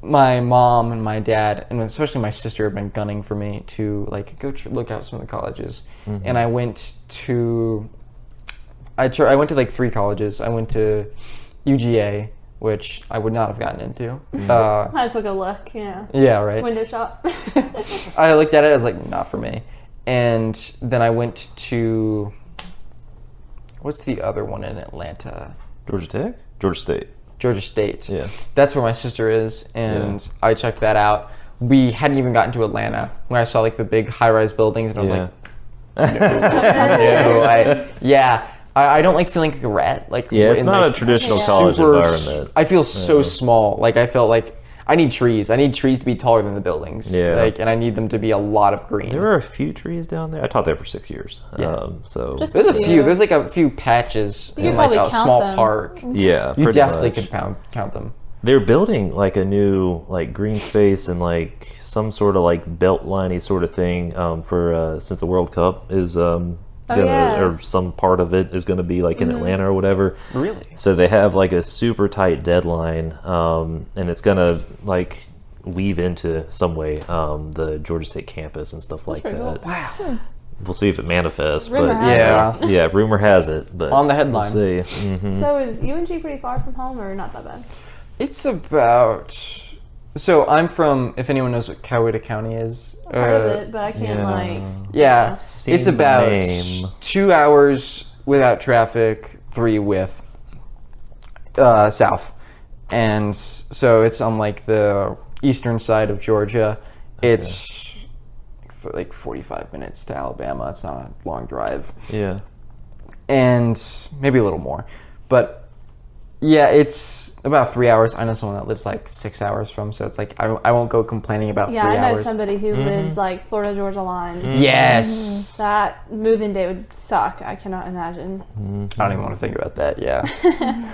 my mom and my dad, and especially my sister, have been gunning for me to go look out some of the colleges. And I went to 3 colleges. I went to UGA, which I would not have gotten into. I took a look, Yeah, right. Window shop. I looked at it, I was like, not for me. And then I went to, what's the other one in Atlanta? Georgia Tech? Georgia State. Georgia State. Yeah. That's where my sister is, and I checked that out. We hadn't even gotten to Atlanta when I saw the big high-rise buildings, and I was like, I don't like feeling like a rat. It's not a traditional college environment. I feel so small. I felt like I need trees. I need trees to be taller than the buildings. Yeah. And I need them to be a lot of green. There are a few trees down there. I taught there for 6 years. Yeah. So there's a few. There's a few patches in a small park. Yeah. You definitely could count them. They're building a new green space and some sort of beltliney sort of thing for since the World Cup is or some part of it is going to be in Atlanta or whatever. Really? So they have a super tight deadline, and it's going to weave into some way the Georgia State campus and stuff like that. Cool. Wow. We'll see if it manifests. Rumor but has it. Yeah, rumor has it. But on the headline. We'll see. Mm-hmm. So is UNG pretty far from home or not that bad? It's about... So I'm from, if anyone knows what Coweta County is. I've heard of it, but I can't Yeah, Seen it's about 2 hours without traffic, 3 with south. And so it's on the eastern side of Georgia. It's 45 minutes to Alabama. It's not a long drive. Yeah. And maybe a little more. But yeah, it's about 3 hours. I know someone that lives 6 hours from, so it's I won't go complaining about 3 hours. Yeah, I know somebody who lives Florida Georgia line. Yes. That move-in day would suck. I cannot imagine. I don't even want to think about that. Yeah.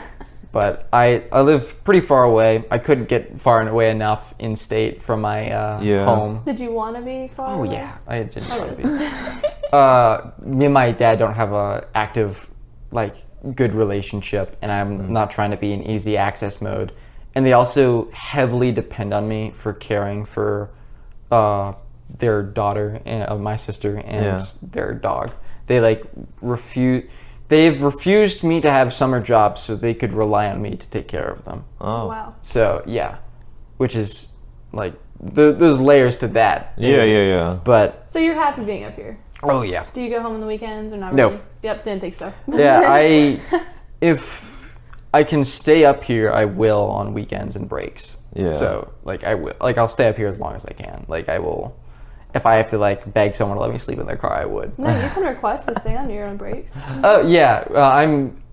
But I live pretty far away. I couldn't get far away enough in state from my home. Did you want to be far away? Oh yeah, I didn't want to be. Me and my dad don't have a active good relationship, and I'm not trying to be in easy access mode. And they also heavily depend on me for caring for their daughter and my sister and their dog. They they've refused me to have summer jobs so they could rely on me to take care of them. Oh wow. So yeah, which is there's layers to that. Yeah. But so you're happy being up here? Oh yeah. Do you go home on the weekends or not really? No. Yep, didn't think so. Yeah, if I can stay up here, I will on weekends and breaks. Yeah. So I will I'll stay up here as long as I can. I will, if I have to like beg someone to let me sleep in their car, I would. No, you can request to stay on your own breaks. Oh yeah,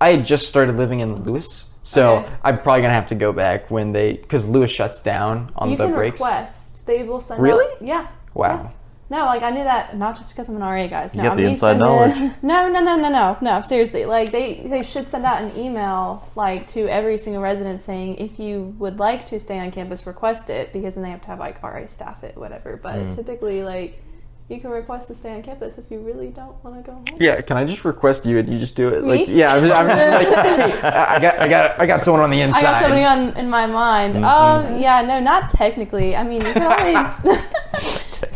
I just started living in Lewis, so Okay. I'm probably gonna have to go back when because Lewis shuts down on You the can breaks. request. They will send Really? out, yeah. Wow. No, like I knew that not just because I'm an RA, guys. No, You get I'm the being inside serious. knowledge. No. Seriously, like they should send out an email like to every single resident saying if you would like to stay on campus, request it, because then they have to have like RA staff it, whatever. But typically, like you can request to stay on campus if you really don't want to go home. Yeah, can I just request you and you just do it? Me? Like, yeah, I'm just like, hey, I got someone on the inside. I got somebody in my mind. Yeah, no, not technically. I mean, you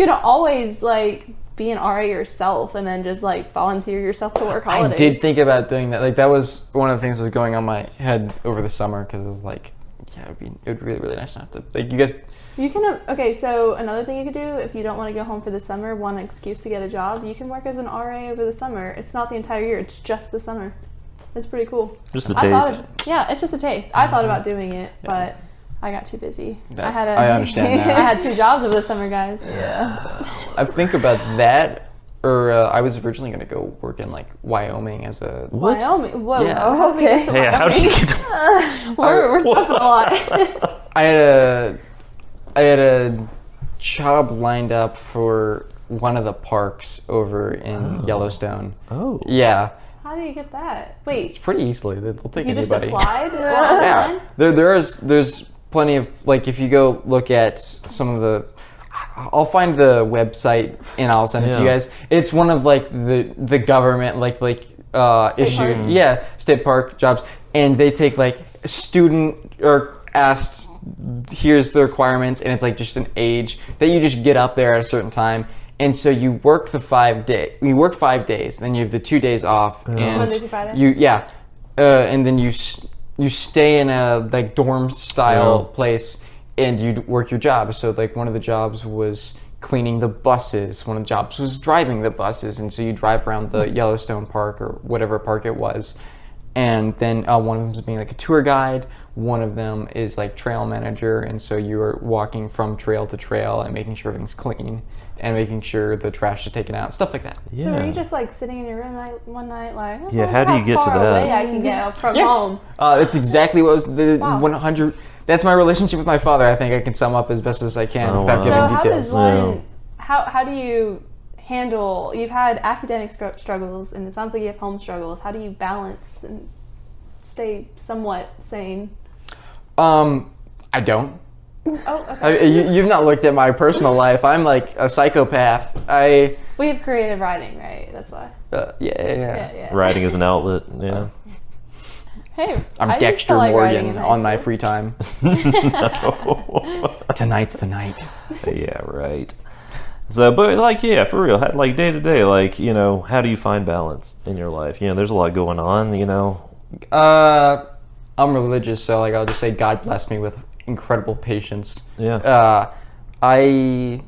can always like be an RA yourself and then just like volunteer yourself to work holidays. I did think about doing that. Like that was one of the things that was going on my head over the summer because it was like, yeah, it would be really, really nice not to. Like you guys. You can, okay, so another thing you could do if you don't want to go home for the summer, one excuse to get a job, you can work as an RA over the summer. It's not the entire year, it's just the summer. It's pretty cool. Just a I taste. yeah, it's just a taste. I thought about doing it, but I got too busy. I understand that. I had 2 jobs over the summer, guys. Yeah. I think about that, or I was originally going to go work in like Wyoming as a. What? Wyoming? Whoa. Yeah. Oh, okay. Hey, how did you get to... We're jumping a lot. I had a job lined up for one of the parks over in Yellowstone. Oh. Yeah, How do you get that? it's Wait, pretty easily. They'll take you just anybody. applied? Yeah, there's plenty of like if you go look at some of the. I'll find the website and I'll send it to you Yeah. guys. It's one of like the government like issued park. state park jobs, and they take like student or asked. Here's the requirements, and it's like just an age that you just get up there at a certain time, and so you work 5 days. You work 5 days, then you have the 2 days off, and Monday through Friday? and then you stay in a like dorm style place, and you work your job. So like one of the jobs was cleaning the buses. One of the jobs was driving the buses, and so you drive around the Yellowstone Park or whatever park it was, and then one of them is being like a tour guide. One of them is like trail manager, and so you are walking from trail to trail and making sure everything's clean and making sure the trash is taken out, stuff like that. Yeah. So were you just like sitting in your room one night like, oh, Yeah, how do you get to far that? away I can get from Yes, home? that's exactly what was the Wow. 100. That's my relationship with my father. I think I can sum up as best as I can Oh, without wow. giving So how details. does one? How do you handle? You've had academic struggles, and it sounds like you have home struggles. How do you balance and stay somewhat sane? I don't. Oh, okay. You've not looked at my personal life. I'm like a psychopath. We have creative writing, right? That's why. Yeah. Writing is an outlet, yeah. Hey, I'm I used to Dexter like writing Morgan in high on my school. free time. Tonight's the night. Yeah, right. So, but like, yeah, for real, like day to day, like, you know, how do you find balance in your life? You know, there's a lot going on, you know. I'm religious, so like I'll just say God bless me with incredible patience. Yeah. I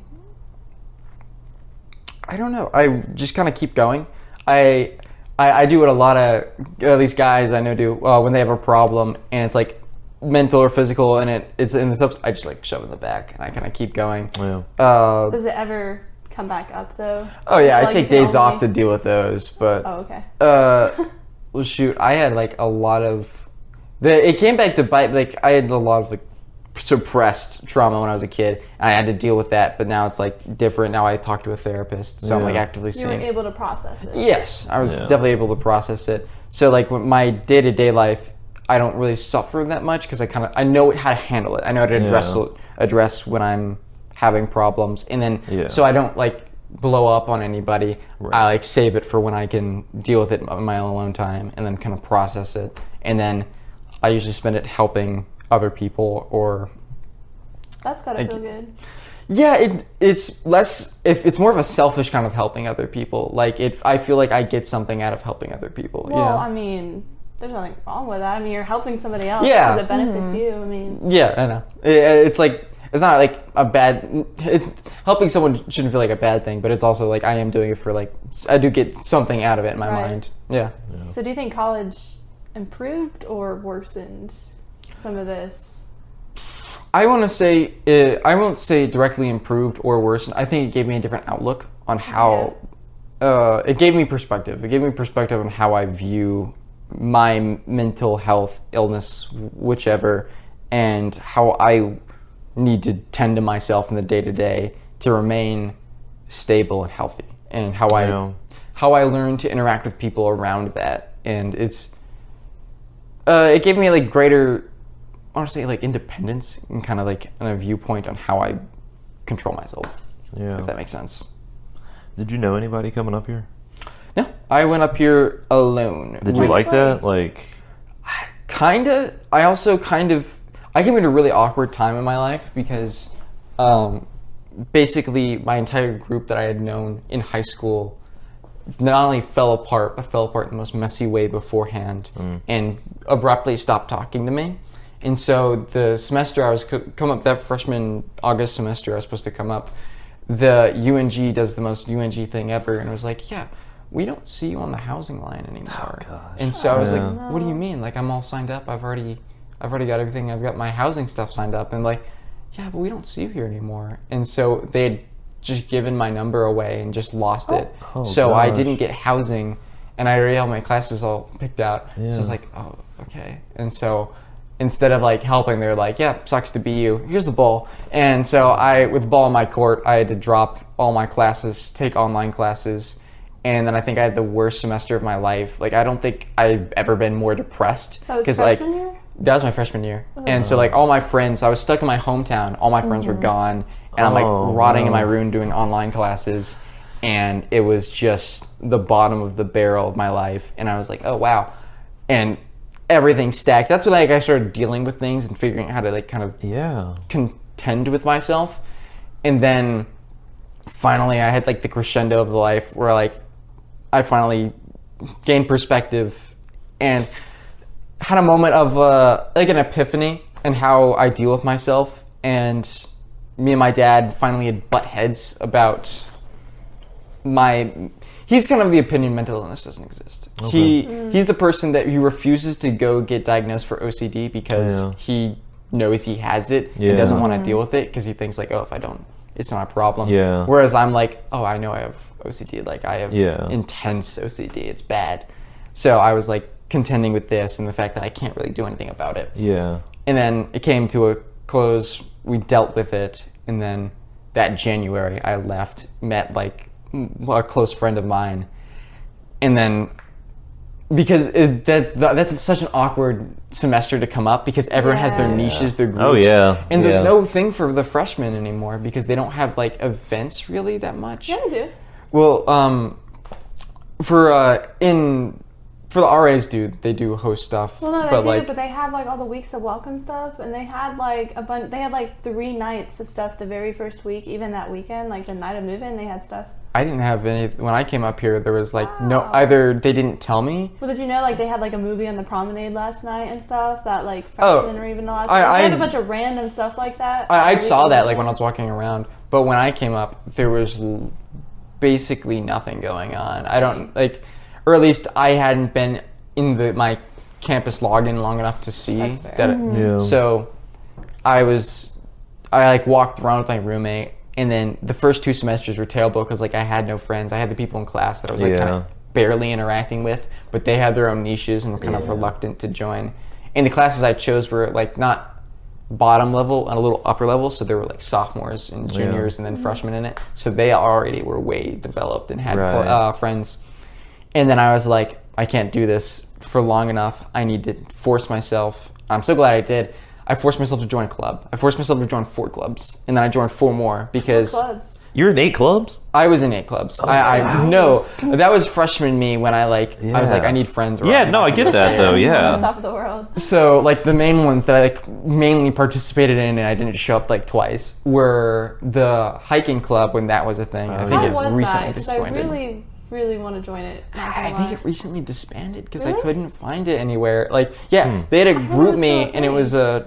don't know. I just kind of keep going. I do what a lot of at least guys I know do when they have a problem and it's like mental or physical and it's in the substance. I just like shove it in the back and I kind of keep going. Yeah. Does it ever come back up though? Oh yeah, Like, I take you can days off only- to deal with those, but Oh, okay. well shoot, I had like a lot of it came back to bite. Like I had a lot of like suppressed trauma when I was a kid, and I had to deal with that. But now it's like different. Now I talk to a therapist, so I'm like Yeah. actively You were seeing. able to process it. Yes, I was Yeah. definitely able to process it. So like with my day-to-day life, I don't really suffer that much because I know how to handle it. I know how to address when I'm having problems, and then so I don't like blow up on anybody. Right. I like save it for when I can deal with it in my own alone time, and then kind of process it, and then I usually spend it helping other people or. That's gotta feel good. Yeah, it's less. If it's more of a selfish kind of helping other people. Like I feel like I get something out of helping other people. Well, you know? I mean, there's nothing wrong with that. I mean, you're helping somebody else Yeah. because it benefits you. I mean, Yeah, I know. It's like it's not like a bad. It's helping someone shouldn't feel like a bad thing, but it's also like I am doing it for like I do get something out of it in my Right. mind. Yeah. so do you think college improved or worsened some of this? I want to say I won't say directly improved or worse. I think it gave me a different outlook on how. It gave me perspective. It gave me perspective on how I view my mental health, illness, whichever, and how I need to tend to myself in the day to day to remain stable and healthy, and how I learn to interact with people around that. And it gave me like greater, I want to say like independence and kind of like a viewpoint on how I control myself. Yeah, if that makes sense. Did you know anybody coming up here? No, I went up here alone. Did you like that? Like, kinda. I came at a really awkward time in my life because, basically, my entire group that I had known in high school not only fell apart, but fell apart in the most messy way beforehand, and abruptly stopped talking to me. And so the semester I was come up, that freshman August semester I was supposed to come up, the UNG does the most UNG thing ever, and it was like, yeah, we don't see you on the housing line anymore. Oh, gosh. And so I was like, what do you mean? Like, I'm all signed up. I've already got everything. I've got my housing stuff signed up. And like, yeah, but we don't see you here anymore. And so they had just given my number away and just lost it. Oh, so gosh. I didn't get housing, and I already had my classes all picked out. Yeah. So I was like, oh, okay. And so instead of like helping, they were like, yeah, sucks to be you. Here's the ball. And so with the ball in my court, I had to drop all my classes, take online classes. And then I think I had the worst semester of my life. Like, I don't think I've ever been more depressed. That was freshman year? That was my freshman year. Oh. And so like all my friends, I was stuck in my hometown. All my friends were gone. And I'm like rotting in my room doing online classes. And it was just the bottom of the barrel of my life. And I was like, oh, wow. And everything stacked. That's when like I started dealing with things and figuring out how to like kind of contend with myself. And then finally I had like the crescendo of the life where like I finally gained perspective and had a moment of like an epiphany in how I deal with myself. And me and my dad finally had butt heads about he's kind of the opinion mental illness doesn't exist. Okay. He's the person that he refuses to go get diagnosed for OCD because he knows he has it and doesn't want to deal with it because he thinks like, oh, if I don't, it's not a problem. Yeah. Whereas I'm like, oh, I know I have OCD. Like I have intense OCD. It's bad. So I was like contending with this and the fact that I can't really do anything about it. Yeah. And then it came to a close. We dealt with it. And then that January I left, met like a close friend of mine. And then because that's such an awkward semester to come up because everyone has their niches, their groups. Oh yeah. And there's no thing for the freshmen anymore because they don't have like events really that much. Yeah, they do. Well, for the RAs, they do host stuff. Well, no, but they have like all the weeks of welcome stuff, and they had like they had like 3 nights of stuff the very first week, even that weekend, like the night of move-in, they had stuff. I didn't have any. When I came up here, there was like either they didn't tell me. Well, did you know like they had like a movie on the promenade last night and stuff that like freshmen are even allowed to. They had a bunch of random stuff like that. I saw that like when I was walking around, but when I came up, there was basically nothing going on. I don't like, or at least I hadn't been in my campus login long enough to see that. So I like walked around with my roommate. And then the first 2 semesters were terrible because like I had no friends. I had the people in class that I was like kind of barely interacting with, but they had their own niches and were kind of reluctant to join. And the classes I chose were like not bottom level and a little upper level, so there were like sophomores and juniors and then freshmen in it. So they already were way developed and had friends. And then I was like, I can't do this for long enough. I need to force myself. I'm so glad I did. I forced myself to join a club. I forced myself to join 4 clubs. And then I joined 4 more because... 4 clubs? You're in 8 clubs? I was in 8 clubs. I know. That was freshman me when I was like, I need friends. Yeah, no, I get that though, on top of the world. So like the main ones that I like mainly participated in and I didn't show up like twice were the hiking club when that was a thing. I think it recently disbanded. I really want to join it. I think it recently disbanded because I couldn't find it anywhere. Like, they had a group me, and it was there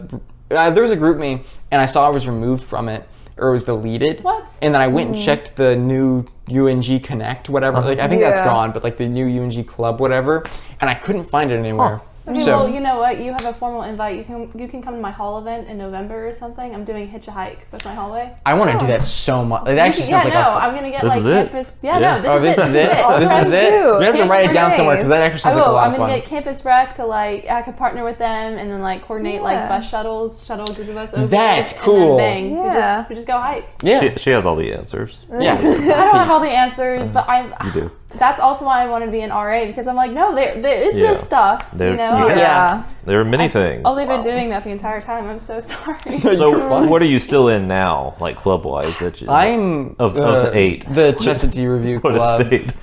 was a group me, and I saw I was removed from it, or it was deleted. What? And then I went and checked the new UNG Connect, whatever. Like, I think that's gone, but like the new UNG Club, whatever, and I couldn't find it anywhere. Okay, So- well, you know what? You have a formal invite. You can come to my hall event in November or something. I'm doing Hitch a Hike with my hallway. I want to do that so much. It actually Yeah, sounds like no, a fun. I'm gonna get This like is it? campus. Yeah, Yeah. no, This is it. All This friends is it. too. You have to write it down somewhere because that Nice. actually sounds I like a will. lot I'm of gonna fun. get Campus Rec to like I could partner with them and then like coordinate like Yeah. bus shuttles, shuttle a group of us over. That's and cool. then bang, Yeah. we just go hike. Yeah, She has all the answers. yeah. I don't have all the answers, but You do. that's also why I wanted to be an RA because I'm like, no, there is Yeah. this stuff, There- you know. you guys- Yeah. There are many things. Only been doing that the entire time. I'm so sorry. So, what are you still in now, like club-wise? That you, I'm of the 8. the Chestatee Review What a Club. state.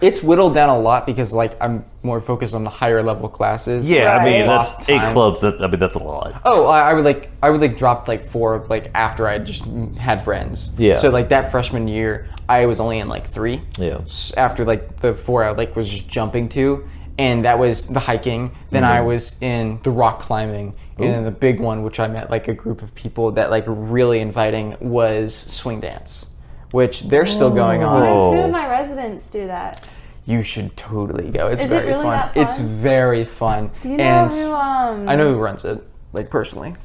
It's whittled down a lot because like I'm more focused on the higher level classes. Yeah, I mean Right. that's 8 Time. clubs. That's a lot. Oh, I would drop like 4 like after I just had friends. Yeah. So like that freshman year, I was only in like 3. Yeah. After like the 4 I like was just jumping to, and that was the hiking. Then I was in the rock climbing, and then the big one, which I met like a group of people that like really inviting, was swing dance, which they're still going on. Oh. 2 of my residents do that. You should totally go. It's Is it very really fun. that fun? It's very fun. Do you know and who I know who runs it, like personally.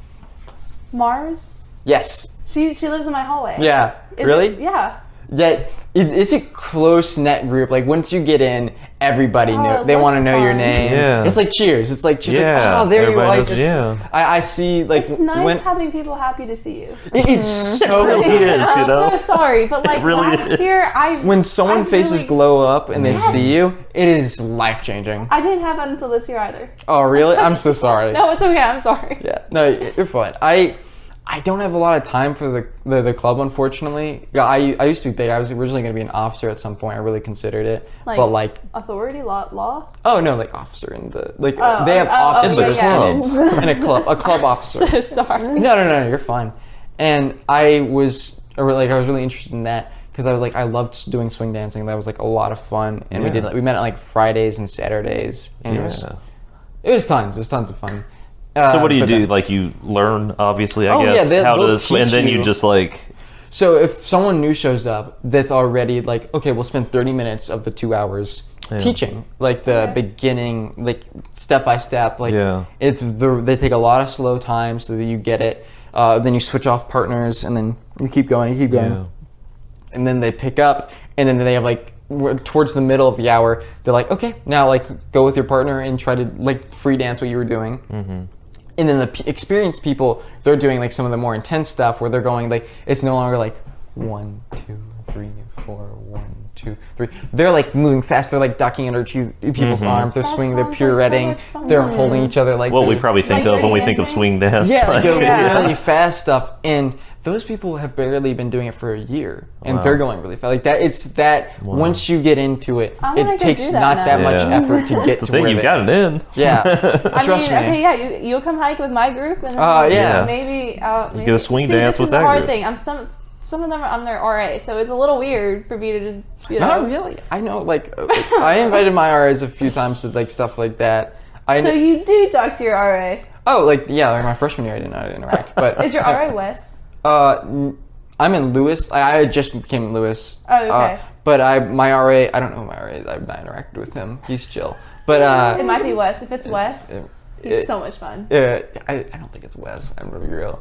Mars? Yes. She lives in my hallway. Yeah. Is really? it- yeah. That it's a close net group. Like once you get in, everybody Oh, know it they want to looks know your fun. name. Yeah. It's like Cheers. It's like Cheers. Yeah, Like, oh, there you everybody are. knows- yeah. I see. Like It's nice when having people happy to see you. it's so It is, you I'm know? so sorry, but like really last is. year, when someone's I faces really- glow up and they Yes. see you, it is life changing. I didn't have that until this year either. Oh really? I'm so sorry. No, it's okay. I'm sorry. Yeah, no, you're fine. I don't have a lot of time for the club, unfortunately. Yeah, I used to be big. I was originally going to be an officer at some point. I really considered it, but like, authority law. oh no, like officer in the like Oh, they have oh, officers yeah, in it, in a club officer. So sorry. No, you're fine. And I was really interested in that because I loved doing swing dancing. That was like a lot of fun, and Yeah. we met at like Fridays and Saturdays, and it was tons of fun. So what do you but do? then- Like you learn, obviously, I Oh, yeah, guess, how they'll to and teach then you you. just like, So if someone new shows up that's already like, okay, we'll spend 30 minutes of the 2 hours teaching, like the beginning, like step by step, like Yeah. they take a lot of slow time so that you get it. Then you switch off partners and then you keep going, yeah. and then they pick up, and then they have like towards the middle of the hour, they're like, okay, now like go with your partner and try to like free dance what you were doing. Mm-hmm. And then the experienced people, they're doing like some of the more intense stuff where they're going like, it's no longer like 1, 2, 3, 4, 1, 2, 3. They're like moving fast. They're like ducking under people's arms. They're That swinging. They're sounds like so pirouetting. much fun. They're holding each other like what we they're- probably think Like of when we think of dancing? swing dance. yeah, like Like, really fast stuff. And those people have barely been doing it for a year, and Wow. they're going really fast. Like that, it's that once you get into it, I wanna it go takes do that not now. that much Yeah. effort to get the to thing, where you've they got it in. Yeah, I trust mean, me. okay, yeah, you'll come hike with my group, and then Yeah. maybe go swing See, dance this with is that the hard group. thing. Some of them I'm their RA, so it's a little weird for me to just Not really. I know, like I invited my RAs a few times to like stuff like that. So you do talk to your RA. like my freshman year I didn't know how to interact, but Is your RA Wes? I'm in Lewis. I just became in Lewis. Oh, okay. But my RA, I don't know who my RA is. I've not interacted with him. He's chill. But It might be Wes. If it's Wes, he's it- so much fun. I don't think it's Wes. I'm gonna be real.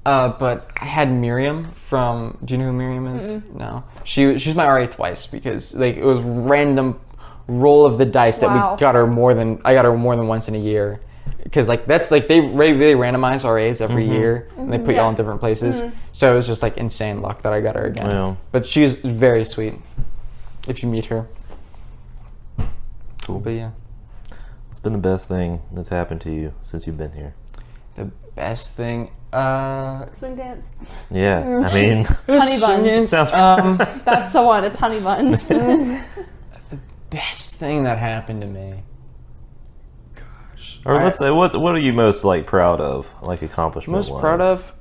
But I had Miriam from. Do you know who Miriam is? No. She's my RA twice because like it was random roll of the dice that Wow. I got her more than once in a year. Because like that's like they randomize RAs every year and they put you all in different places. So it was just like insane luck that I got her again. Yeah. But she's very sweet. If you meet her. Cool. But yeah. What's been the best thing that's happened to you since you've been here? The best thing. Swing dance. Yeah, I mean, Honey buns. sounds That's the one. It's honey buns. best thing that happened to me. Or let's say, what are you most like proud of, like accomplishment? Most proud of?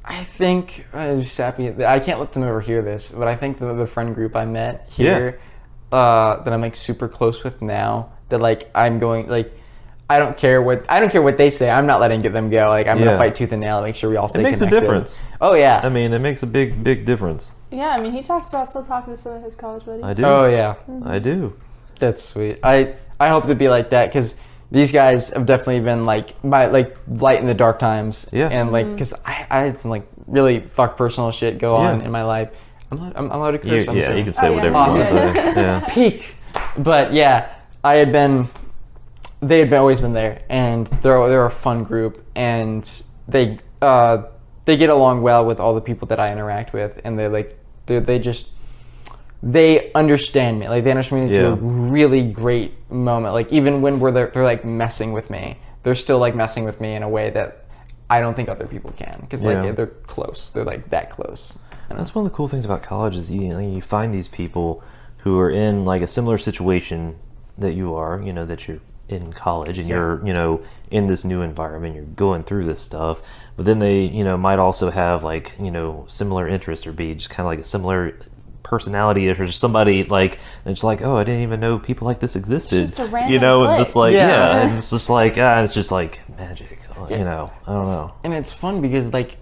I think Sappy. I can't let them overhear this, but I think the friend group I met here, that I'm like super close with now. That like I'm going like. I don't care what they say. I'm not letting them go. Like I'm gonna fight tooth and nail to make sure we all stay It makes connected. a difference. Oh yeah. I mean, it makes a big difference. Yeah, I mean, he talks about still talking to some of his college buddies. I do. Oh yeah. I do. That's sweet. I hope to be like that because these guys have definitely been like my like light in the dark times. Yeah. And like, because I had some like really personal shit go on in my life. I'm allowed to curse. You can say whatever you want to say. Yeah. Peak. But yeah, they had been always been there, and they're a fun group, and they get along well with all the people that I interact with, and they understand me. Like, they understand me to a really great moment. Like, even when they're like messing with me, they're still like messing with me in a way that I don't think other people can, because like they're close. They're like that close. That's one of the cool things about college is you find these people who are in like a similar situation that you are, that you're in college and you're, in this new environment, you're going through this stuff, but then they, might also have like, similar interests or be just kind of like a similar personality or somebody like, and it's like, oh, I didn't even know people like this existed. It's just a random and it's like, and it's just like, it's just like magic. I don't know. And it's fun because like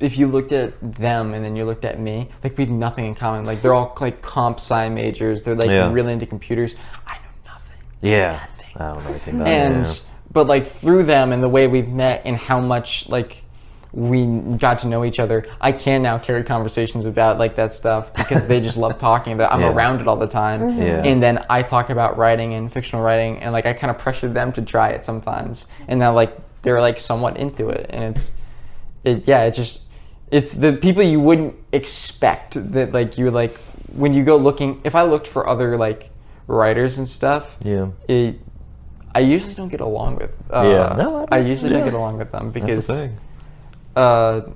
if you looked at them and then you looked at me, like we have nothing in common. Like they're all like comp sci majors. They're like really into computers. I know nothing. Yeah. Nothing. I don't know anything about it. But like through them and the way we've met and how much like we got to know each other, I can now carry conversations about like that stuff because they just love talking. That I'm around it all the time. Mm-hmm. Yeah. And then I talk about writing and fictional writing, and like I kind of pressured them to try it sometimes. And now like they're like somewhat into it, and it's the people you wouldn't expect that like you're like when you go looking. If I looked for other like writers and stuff, I usually don't get along with. I usually don't get along with them because the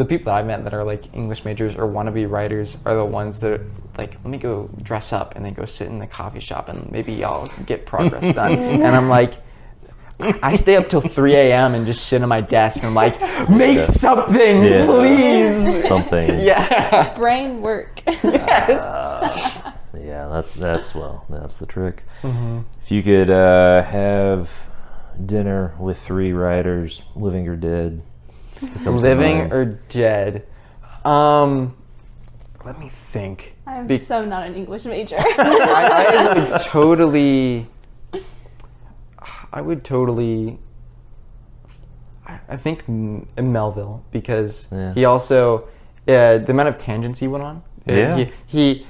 people that I met that are like English majors or wannabe writers are the ones that are like, let me go dress up and then go sit in the coffee shop and maybe I'll get progress done. And I'm like, I stay up till 3 a.m. and just sit at my desk and I'm like, make something, please. Something. Yeah. Brain work. Yes. That's the trick. Mm-hmm. If you could have dinner with 3 writers, living or dead. Living or dead? Let me think. I'm so not an English major. I would totally I think Melville, because he also the amount of tangents he went on. He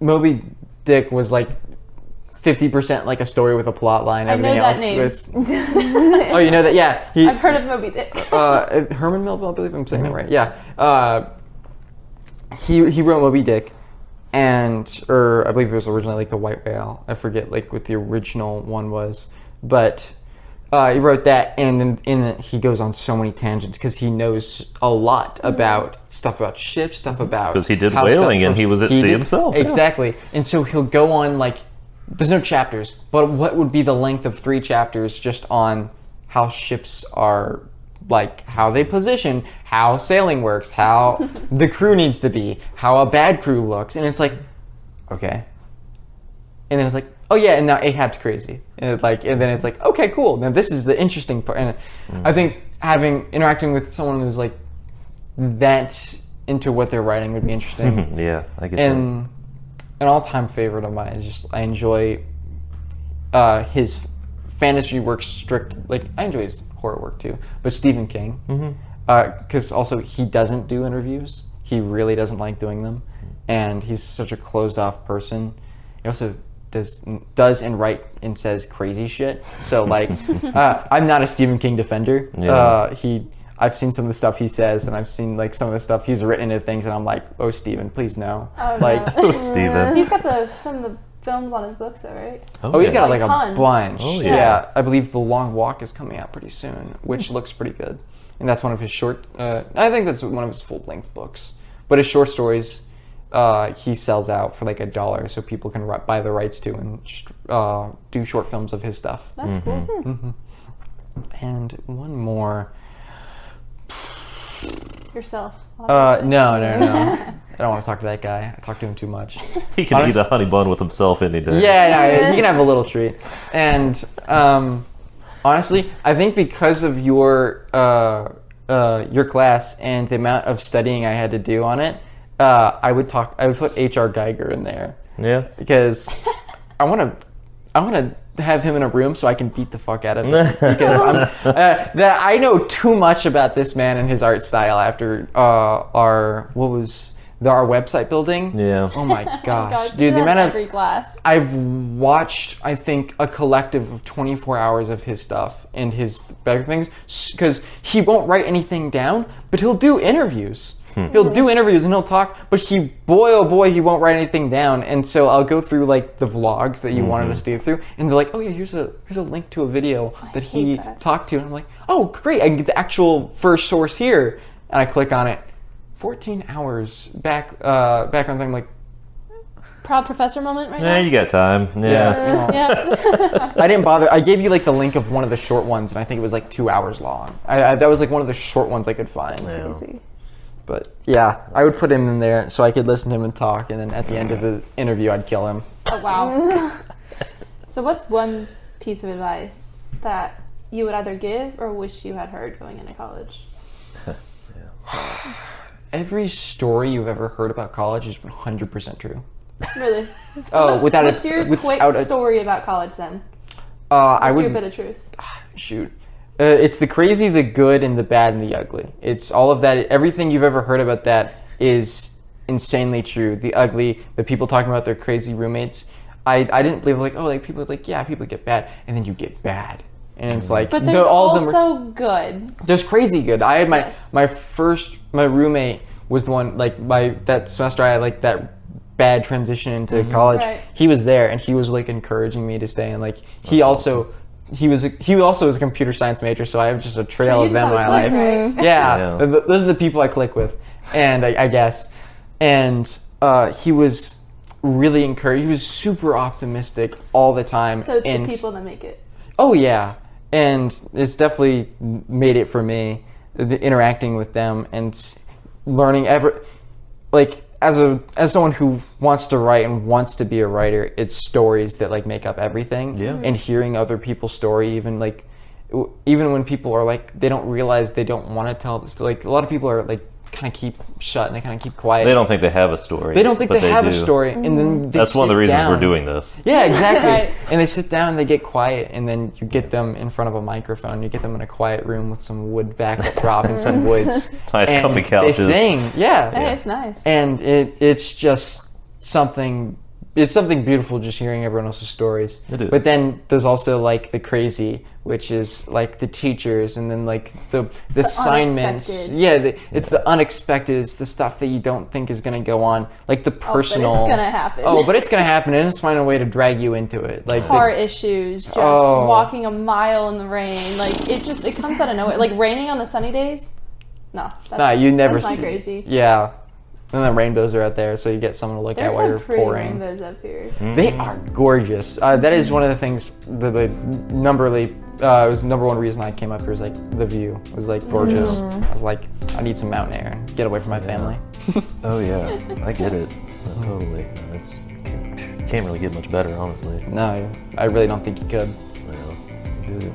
Moby Dick was like 50% like a story with a plot line. Everything else was. Oh, you know that? Yeah. I've heard of Moby Dick. Herman Melville, I believe I'm saying that right. Yeah. He wrote Moby Dick, or I believe it was originally like the White Whale. I forget like what the original one was, but he wrote that, and in it he goes on so many tangents because he knows a lot about stuff about ships, stuff about because he did whaling and he was at sea himself. Exactly, and so he'll go on like. There's no chapters, but what would be the length of 3 chapters just on how ships are, like how they position, how sailing works, how the crew needs to be, how a bad crew looks, and it's like, okay. And then it's like, oh yeah, and now Ahab's crazy. And then it's like, okay, cool. Now this is the interesting part. And I think interacting with someone who's like that into what they're writing would be interesting. Yeah, I get that. An all-time favorite of mine is just I enjoy his fantasy work I enjoy his horror work too, but Stephen King, because also he doesn't do interviews. He really doesn't like doing them, and he's such a closed-off person. He also does and write and says crazy shit. So like, I'm not a Stephen King defender. Yeah. I've seen some of the stuff he says, and I've seen like some of the stuff he's written into things, and I'm like, oh, Stephen, please no. Oh, no. Oh, Stephen. He's got some of the films on his books, though, right? He's got like tons. A bunch. Oh, yeah. I believe The Long Walk is coming out pretty soon, which looks pretty good, and that's one of his short. I think that's one of his full-length books, but his short stories, he sells out for like $1, so people can buy the rights to and just do short films of his stuff. That's cool. Mm-hmm. And one more. Yourself. No. I don't want to talk to that guy. I talk to him too much. He can eat a honey bun with himself any day. Yeah, no, he can have a little treat. And honestly, I think because of your class and the amount of studying I had to do on it, I would put H.R. Geiger in there. Yeah. Because I want to have him in a room so I can beat the fuck out of him because I know too much about this man and his art style after our website building. Yeah. Oh my gosh, dude, the amount of every class. I've watched, I think, a collective of 24 hours of his stuff and his better things because he won't write anything down, but he'll do interviews. He'll do interviews and he'll talk, but boy oh boy, he won't write anything down. And so I'll go through like the vlogs that you wanted us to go through, and they're like, oh yeah, here's a link to a video that he talked to, and I'm like, oh great, I can get the actual first source here, and I click on it. 14 hours back on thing, like Proud professor moment right now. You got time. Yeah. Yeah. I didn't bother. I gave you like the link of one of the short ones, and I think it was like 2 hours long. That was like one of the short ones I could find. Crazy. But yeah, I would put him in there so I could listen to him and talk, and then at the end of the interview, I'd kill him. Oh wow. So what's one piece of advice that you would either give or wish you had heard going into college? Every story you've ever heard about college is 100% true. Really? So what's your quick without story about college then? What's your bit of truth? Shoot. It's the crazy, the good, and the bad, and the ugly. It's all of that. Everything you've ever heard about that is insanely true. The ugly, the people talking about their crazy roommates. I didn't believe people are like, yeah, people get bad, and then you get bad. And it's like, but there's all also of them are, good. There's crazy good. I had my roommate was the one, like that semester I had like that bad transition into college. Right. He was there and he was like encouraging me to stay, and like he also was a computer science major, so I have just a trail of them in my life. Right? Yeah. Those are the people I click with, and I guess. And he was really encouraging. He was super optimistic all the time. So it's the people that make it. Oh yeah, and it's definitely made it for me. Interacting with them and learning as someone who wants to write and wants to be a writer, it's stories that like make up everything. Yeah. And hearing other people's story, even when people are like, they don't realize they don't want to tell the story. Like a lot of people are like kind of keep shut and they kind of keep quiet. They don't think they have a story. They don't think they have a story, and then that's one of the reasons we're doing this. Yeah, exactly. Right. And they sit down, they get quiet, and then you get them in front of a microphone. You get them in a quiet room with some wood backdrop and some woods. Nice comfy couches. They sing. Yeah. Hey, it's nice. And it's just something. It's something beautiful just hearing everyone else's stories. It is. But then there's also like the crazy, which is like the teachers, and then like the assignments. Unexpected. Yeah, it's the unexpected. It's the stuff that you don't think is going to go on, like the personal. But it's gonna happen. But it's gonna happen, and it's find a way to drag you into it. Like car issues, just walking a mile in the rain. Like it comes out of nowhere. Like raining on the sunny days. No, you never that's see. not crazy. Yeah. And the rainbows are out there, so you get someone to look at while you're pouring. There's some pretty rainbows up here. Mm-hmm. They are gorgeous. That is one of the things that it was the number one reason I came up here, was like the view was like gorgeous. I was like, I need some mountain air and get away from my family. Oh yeah, I get it. Totally. Can't really get much better, honestly. No, I really don't think you could. No, dude.